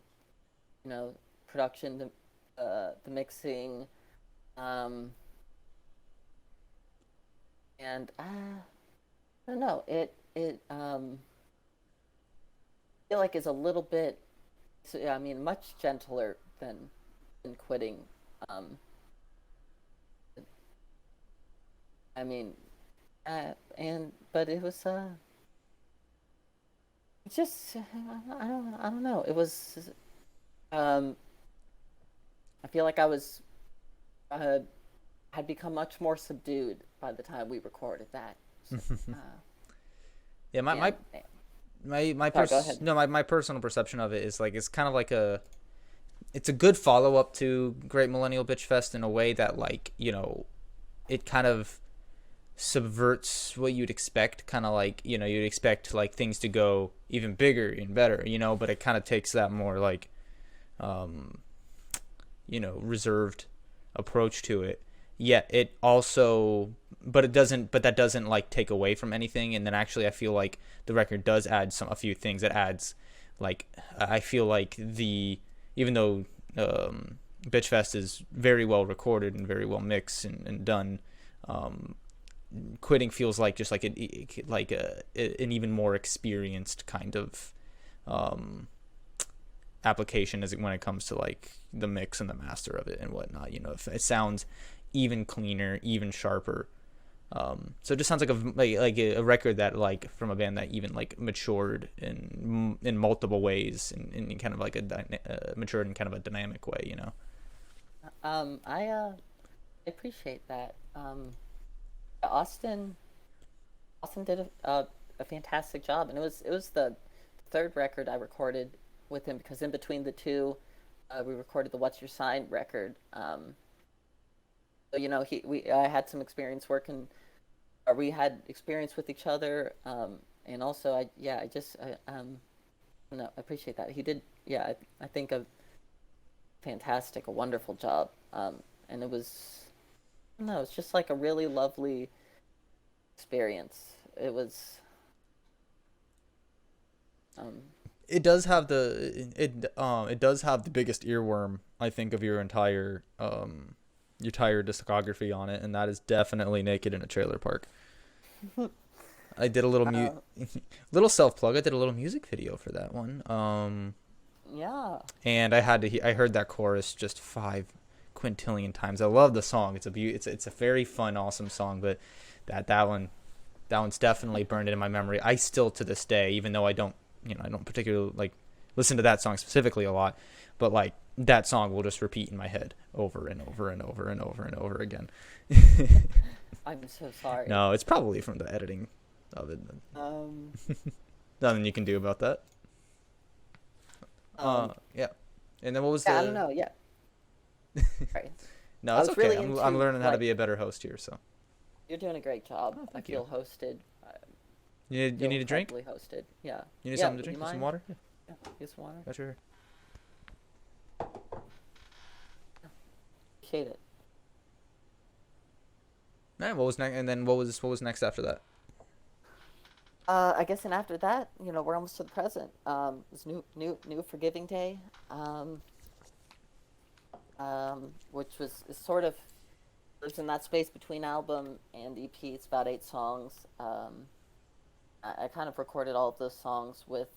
production, the mixing. Um, and I don't know. It I feel like is a little bit, so, yeah, I mean, much gentler than quitting. Um, I mean, and but it was just I don't know. It was um, I feel like I was uh, had become much more subdued by the time we recorded that. So, uh, Yeah, and sorry, go ahead. my personal perception of it is like it's kind of like it's a good follow up to Great Millennial Bitch Fest in a way that, like, it kind of subverts what you'd expect, kind of like, you'd expect like things to go even bigger and better, but it kind of takes that more like um reserved approach to it. Yet it also, but that doesn't like take away from anything. And then actually I feel like the record does add a few things. It adds, like, I feel like even though Bitchfest is very well recorded and very well mixed and done, um, quitting feels like just like an even more experienced kind of um, application as when it comes to like the mix and the master of it and whatnot. If it sounds even cleaner, even sharper. So it just sounds like a record that, like, from a band that even like matured in multiple ways, in kind of like matured in kind of a dynamic way. I appreciate that. Austin Austin did a fantastic job, and it was the third record I recorded with him because in between the two, we recorded the "What's Your Sign" record. So I had some experience working, or we had experience with each other, and also no, I appreciate that he did. Yeah, I think a fantastic, a wonderful job, and it was no, it's just like a really lovely experience. It was um, It does have it does have the biggest earworm, I think, of your entire discography on it, and that is definitely "Naked in a Trailer Park." I did a uh, little self plug. I did a little music video for that one. yeah. And I heard that chorus just 5 quintillion times. I love the song. It's a very fun, awesome song. But that one's definitely burned in my memory. I still, to this day, even though I don't particularly like listen to that song specifically a lot, but like that song will just repeat in my head over and over and over and over and over again. I'm so sorry. No, it's probably from the editing of it. Um, Nothing you can do about that. um, Yeah. And then what was yeah, I don't the? know. Yeah, right. No, I it's was okay. really I'm into learning how to like be a better host here. So. you're doing a great job. Oh, I thank you. feel hosted. I You feel need a drink? incredibly hosted. Yeah. You need Yeah. something to Would you drink? Some mind? water? Yeah. Yeah. Get some water. Got your. Appreciate it. All right. What was next? And then what was next after that? I guess, and after that, we're almost to the present. It's new Forgiving Day, which is sort of lives in that space between album and EP. It's about 8 songs. I kind of recorded all of those songs with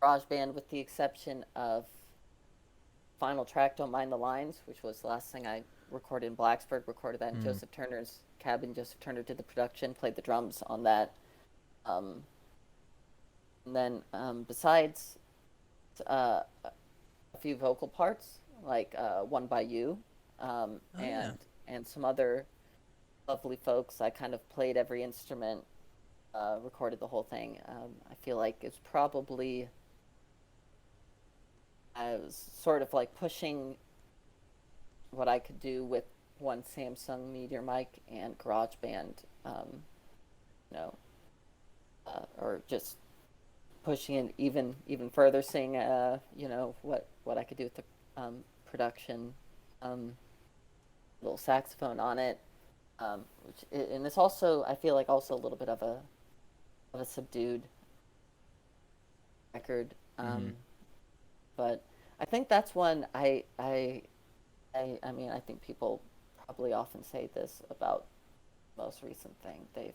GarageBand, with the exception of final track "Don't Mind the Lines," which was the last thing I recorded in Blacksburg. Recorded that in Mm. Joseph Turner's cabin. Joseph Turner did the production, played the drums on that. Um, and then besides a few vocal parts, like "One by You," Oh yeah. and some other lovely folks, I kind of played every instrument, recorded the whole thing. I feel like it's probably I was sort of like pushing what I could do with one Samsung Meteor mic and GarageBand, you know, or just pushing it even further, seeing what I could do with the production, um, little saxophone on it, and it's also I feel like also a little bit of a subdued record, Mm-hmm. but I think that's one I mean I think people probably often say this about most recent thing they've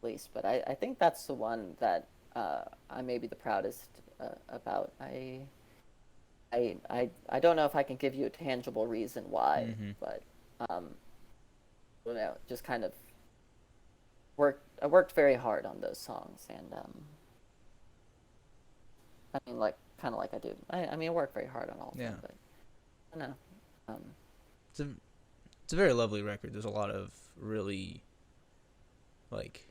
released. But I think that's the one that I may be the proudest about. I don't know if I can give you a tangible reason why, Mm-hmm. but just kind of I worked very hard on those songs, and I mean, like kind of like I do. I mean, I work very hard on all of Yeah. them, but I don't know. It's a it's a very lovely record. There's a lot of really like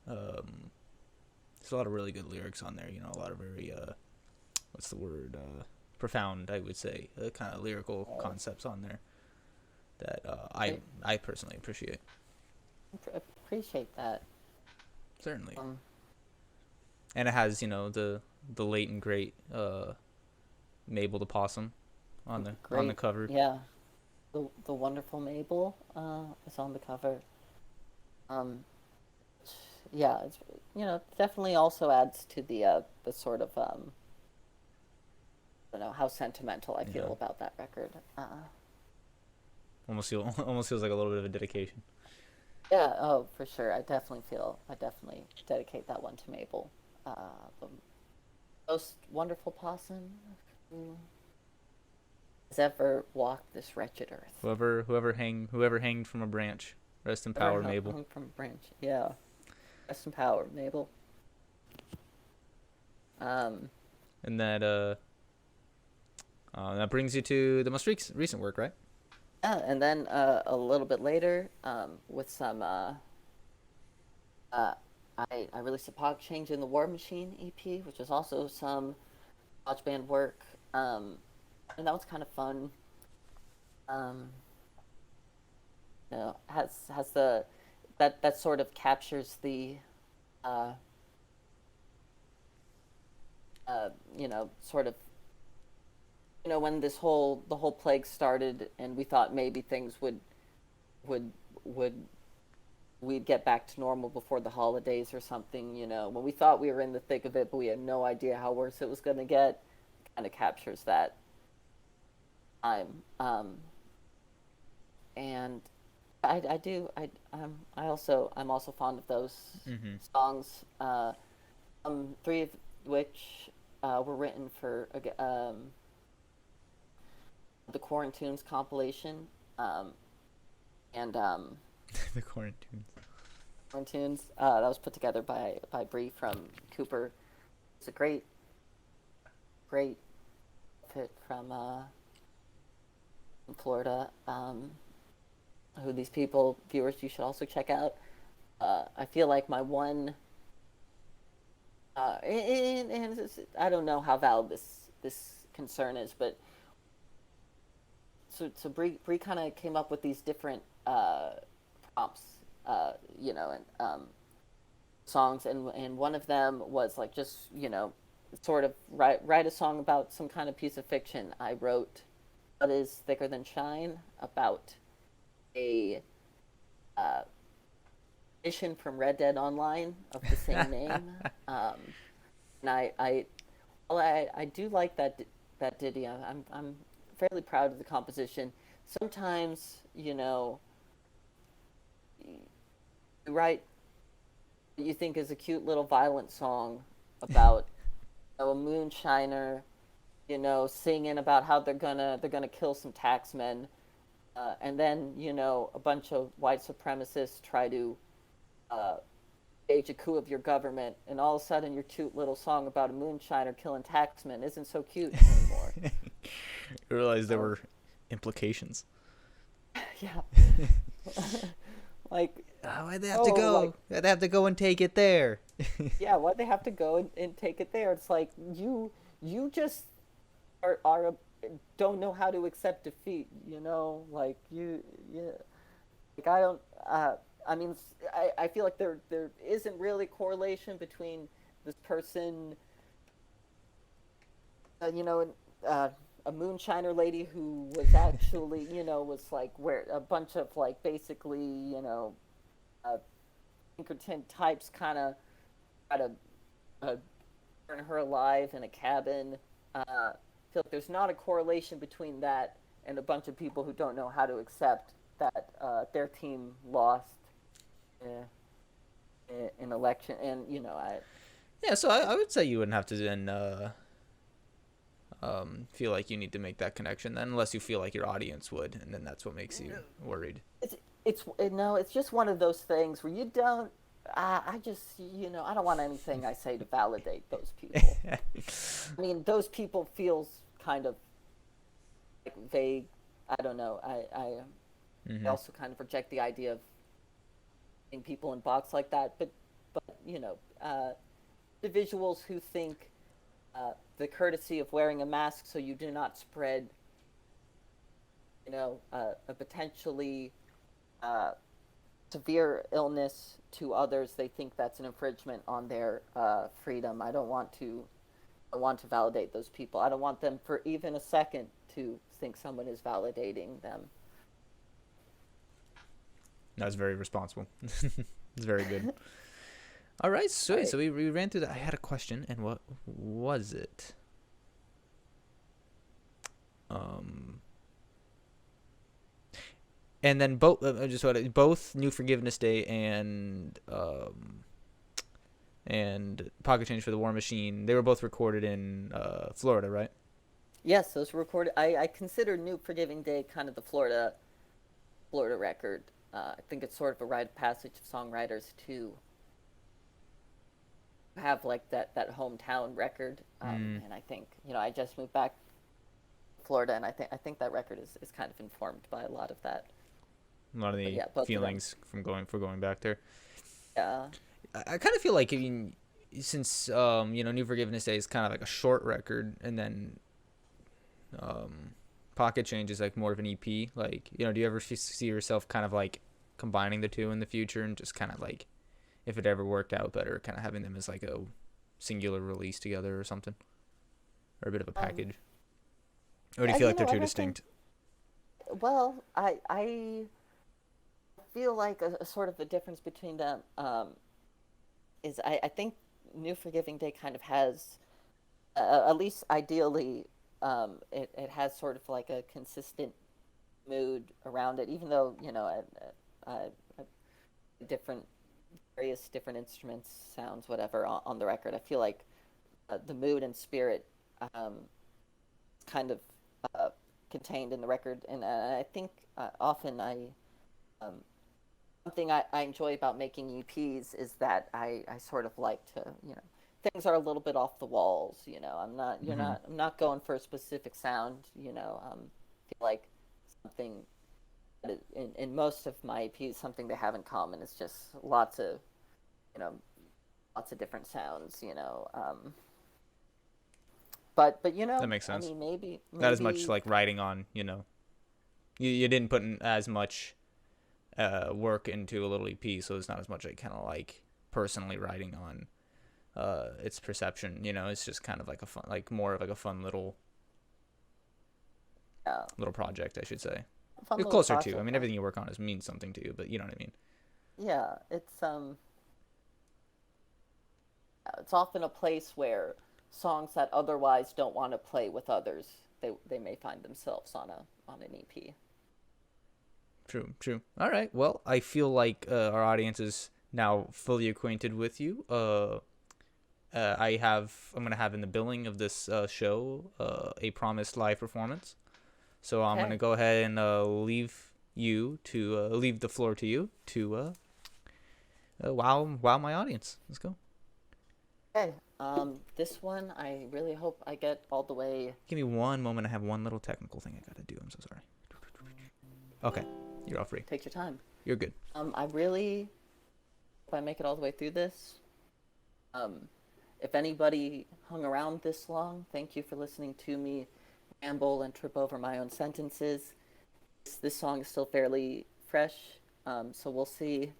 there's a lot of really good lyrics on there. You know, a lot of very what's the word, profound, I would say, kind of lyrical concepts on there that I personally appreciate. Appreciate that. Certainly. And it has, you know, the late and great Mabel the possum on the Great. cover. Yeah, the wonderful Mabel is on the cover. Yeah, it's definitely also adds to the sort of I don't know how sentimental I feel Yeah. about that record. Almost feels like a little bit of a dedication. Yeah, oh for sure. I definitely dedicate that one to Mabel, the most wonderful possum who has ever walked this wretched earth. Whoever hanged from a branch. Rest in power, Mabel. Hung from a branch. Yeah, rest in power, Mabel. And that brings you to the most recent work, right? Yeah, and then a little bit later, with some, I released a Pog Change in the War Machine EP, which is also some watch band work, and that was kind of fun. Has the that sort of captures the, sort of when the whole plague started and we thought maybe things would we'd get back to normal before the holidays or something, when we thought we were in the thick of it but we had no idea how worse it was going to get. Kind of captures that time. And I'm also fond of those songs, three of which were written for the Quarantunes compilation, and The Quarantunes. Quarantunes that was put together by Bree from Cooper. It's a great fit from Florida. Who these people, viewers, you should also check out. I feel like my one, and I don't know how valid this concern is, but so Bree kind of came up with these different prompts, and songs, and one of them was like just sort of write a song about some kind of piece of fiction. I wrote "What Is Thicker Than Shine" about a mission from Red Dead Online of the same name, and I do like that ditty. I'm fairly proud of the composition. Sometimes you write what you think is a cute little violent song about a moonshiner, singing about how they're gonna kill some taxmen. And then, a bunch of white supremacists try to stage a coup of your government, and all of a sudden your cute little song about a moonshiner killing taxmen isn't so cute anymore. You realize there were implications. Yeah. Like, why'd they have to go? Why'd they have to go and take it there? yeah, why'd they have to go and take it there? It's like, you just are don't know how to accept defeat, like like I don't, I mean, I feel like there isn't really correlation between this person, a moonshiner lady who was actually, was like where a bunch of like basically, Pinkerton types kind of try to burn her alive in a cabin. I feel like there's not a correlation between that and a bunch of people who don't know how to accept that their team lost in election, and Yeah, so I would say you wouldn't have to then feel like you need to make that connection then, unless you feel like your audience would, and then that's what makes you worried. it's just one of those things where you don't. I just I don't want anything I say to validate those people. I mean, those people feels kind of like vague. I don't know. I also kind of reject the idea of putting people in box like that. But individuals who think the courtesy of wearing a mask so you do not spread, a potentially severe illness to others, they think that's an infringement on their freedom. I don't want to validate those people. I don't want them for even a second to think someone is validating them. That's very responsible. It's very good. All right, sweet. So we ran through that. I had a question, and what was it? And then both New Forgiveness Day and Pocket Change for the War Machine, they were both recorded in Florida, right? Yes, those were recorded. I consider New Forgiving Day kind of the Florida record. I think it's sort of a rite of passage of songwriters to have like that hometown record. And I think I just moved back to Florida, and I think that record is kind of informed by a lot of that. A lot of the feelings from going back there. Yeah. I kind of feel like, since New Forgiveness Day is kind of like a short record, and then Pocket Change is like more of an EP. Like, do you ever see yourself kind of like combining the two in the future, and just kind of like, if it ever worked out better, kind of having them as like a singular release together or something, or a bit of a package? Or do you feel like they're too distinct? Well, I feel like a sort of the difference between them is I think New Forgiving Day kind of has, at least ideally, it has sort of like a consistent mood around it, even though various different instruments, sounds, whatever on the record. I feel like the mood and spirit kind of contained in the record, and I think often something I enjoy about making EPs is that I sort of like to, things are a little bit off the walls. I'm not going for a specific sound. Feel like something in most of my EPs, something they have in common is just lots of different sounds. But that makes sense. I mean, maybe not as much like writing on. You didn't put in as much work into a little EP, so it's not as much like kind of like personally writing on its perception. It's just kind of like more of like a fun little project, I should say. You're closer to. I mean, everything you work on means something to you, but you know what I mean. Yeah, it's often a place where songs that otherwise don't want to play with others, they may find themselves on an EP. True. All right. Well, I feel like our audience is now fully acquainted with you. I'm gonna have in the billing of this show a promised live performance. So I'm gonna go ahead and leave the floor to you to wow my audience. Let's go. Okay. This one, I really hope I get all the way. Give me one moment. I have one little technical thing I gotta do. I'm so sorry. Okay, you're all free. Take your time. You're good. I really hope I make it all the way through this. If anybody hung around this long, thank you for listening to me ramble and trip over my own sentences. This song is still fairly fresh, so we'll see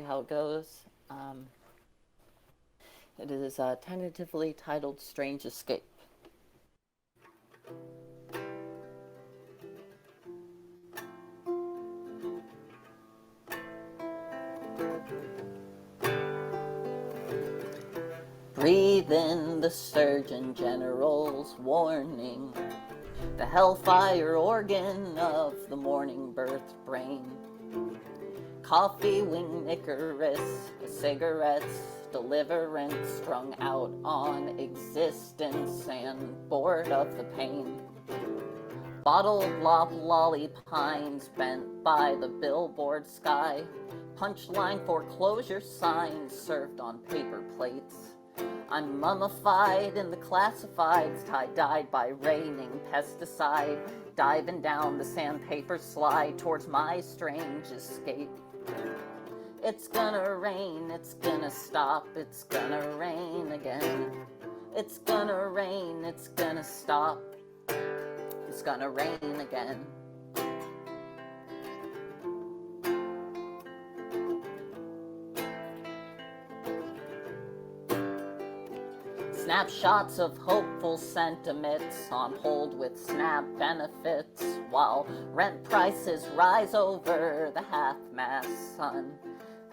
how it goes. It is tentatively titled Strange Escape. Breathe in the Surgeon General's warning. the hellfire organ of the morning birth brain. Coffee, wing, Icarus, cigarettes, deliverance strung out on existence and bored of the pain. Bottled loblolly pines bent by the billboard sky. Punchline foreclosure signs served on paper plates. I'm mummified in the classifieds, tie-dyed by raining pesticide, diving down the sandpaper slide towards my strange escape. It's gonna rain, it's gonna stop, it's gonna rain again. It's gonna rain, it's gonna stop, it's gonna rain again. Snapshots of hopeful sentiments on hold with SNAP benefits, while rent prices rise over the half-mast sun.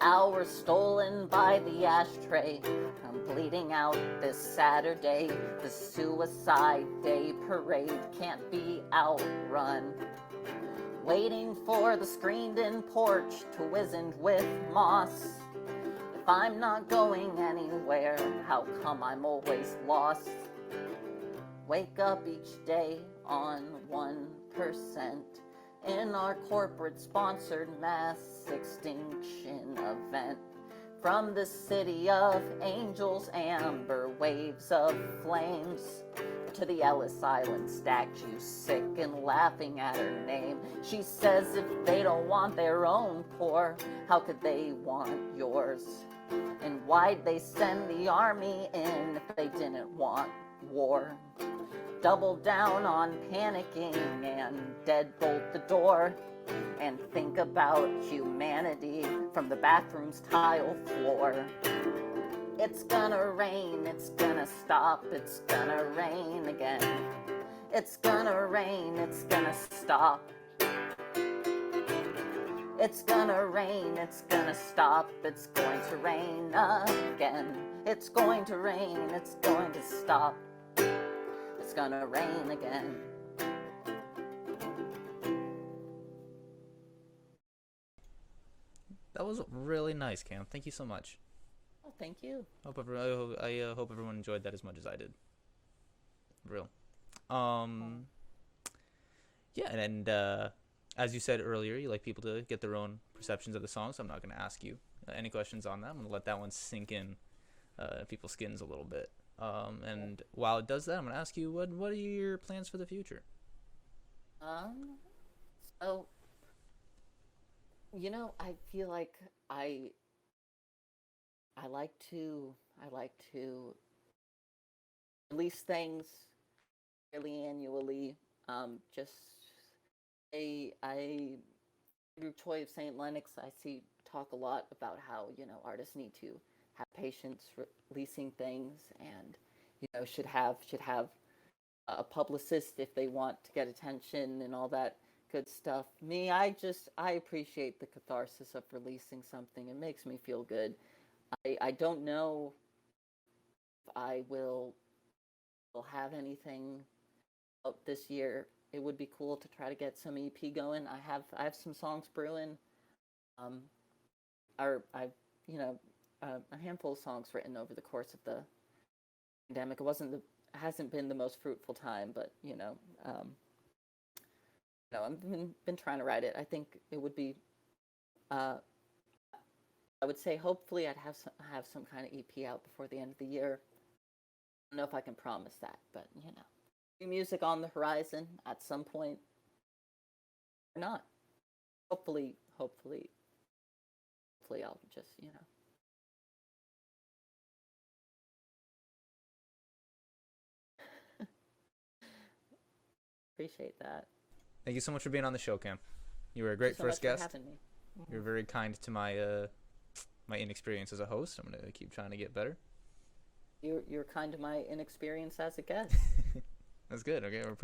Hours stolen by the ashtray. I'm bleeding out this Saturday. The Suicide Day parade can't be outrun. Waiting for the screened-in porch to wizened with moss. If I'm not going anywhere, how come I'm always lost? Wake up each day on 1% in our corporate-sponsored mass extinction event. From the city of angels, amber waves of flames, to the Ellis Island statue, sick and laughing at her name. She says if they don't want their own poor, how could they want yours? And why'd they send the army in if they didn't want war? Double down on panicking and deadbolt the door, and think about humanity from the bathroom's tile floor. It's gonna rain, it's gonna stop, it's gonna rain again. It's gonna rain, it's gonna stop. It's gonna rain, it's gonna stop, it's going to rain again. It's going to rain, it's going to stop. It's gonna rain again. That was really nice, Cam. Thank you so much. Oh, thank you. I hope everyone enjoyed that as much as I did. Real. Yeah, and as you said earlier, you like people to get their own perceptions of the song, so I'm not going to ask you any questions on that. I'm going to let that one sink in people's skins a little bit. And while it does that, I'm going to ask you, what are your plans for the future? So, you know, I feel like I like to release things fairly annually. Just I through Troy of St. Lennox, I see talk a lot about how, you know, artists need to have patience releasing things, and, you know, should have a publicist if they want to get attention and all that good stuff. Me, I appreciate the catharsis of releasing something. It makes me feel good. I don't know if I will have anything out this year. It would be cool to try to get some EP going. I have some songs brewing. I've a handful of songs written over the course of the pandemic. It hasn't been the most fruitful time, but I've been trying to write it. I think it would be. I would say hopefully I'd have some kind of EP out before the end of the year. I don't know if I can promise that, but new music on the horizon at some point, or not. Hopefully I'll just appreciate that. Thank you so much for being on the show, Cam. You were a great first guest. Thank you so much for having me. You're very kind to my my inexperience as a host. I'm gonna keep trying to get better. You're kind to my inexperience as a guest. That's good. Okay, we're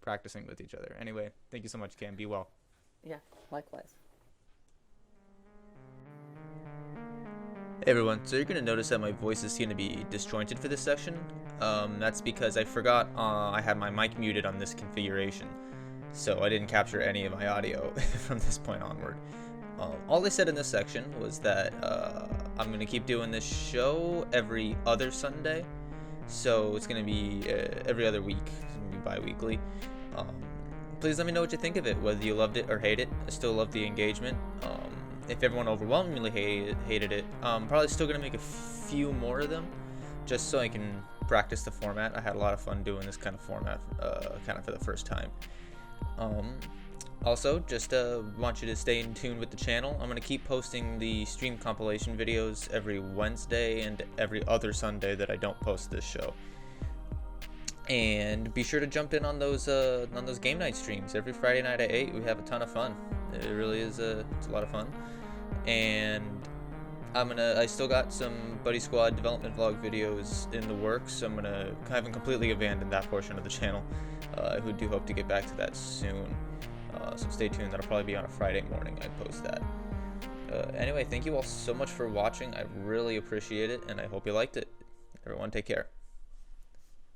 practicing with each other. Anyway, thank you so much, Cam. Be well. Yeah, likewise. Hey everyone, so you're going to notice that my voice is going to be disjointed for this section. That's because I forgot I had my mic muted on this configuration, so I didn't capture any of my audio from this point onward. All I said in this section was that I'm going to keep doing this show every other Sunday, so it's going to be every other week, it's going to be bi-weekly. Please let me know what you think of it, whether you loved it or hate it. I still love the engagement. If everyone overwhelmingly hated it, probably still going to make a few more of them, just so I can practice the format. I had a lot of fun doing this kind of format, kind of for the first time. Also, just want you to stay in tune with the channel. I'm going to keep posting the stream compilation videos every Wednesday and every other Sunday that I don't post this show. And be sure to jump in on those game night streams. Every Friday night at 8, we have a ton of fun. It really is it's a lot of fun. And I still got some Buddy Squad development vlog videos in the works. I haven't completely abandoned that portion of the channel. I do hope to get back to that soon. So stay tuned. That'll probably be on a Friday morning I post that. Anyway, thank you all so much for watching. I really appreciate it, and I hope you liked it. Everyone, take care.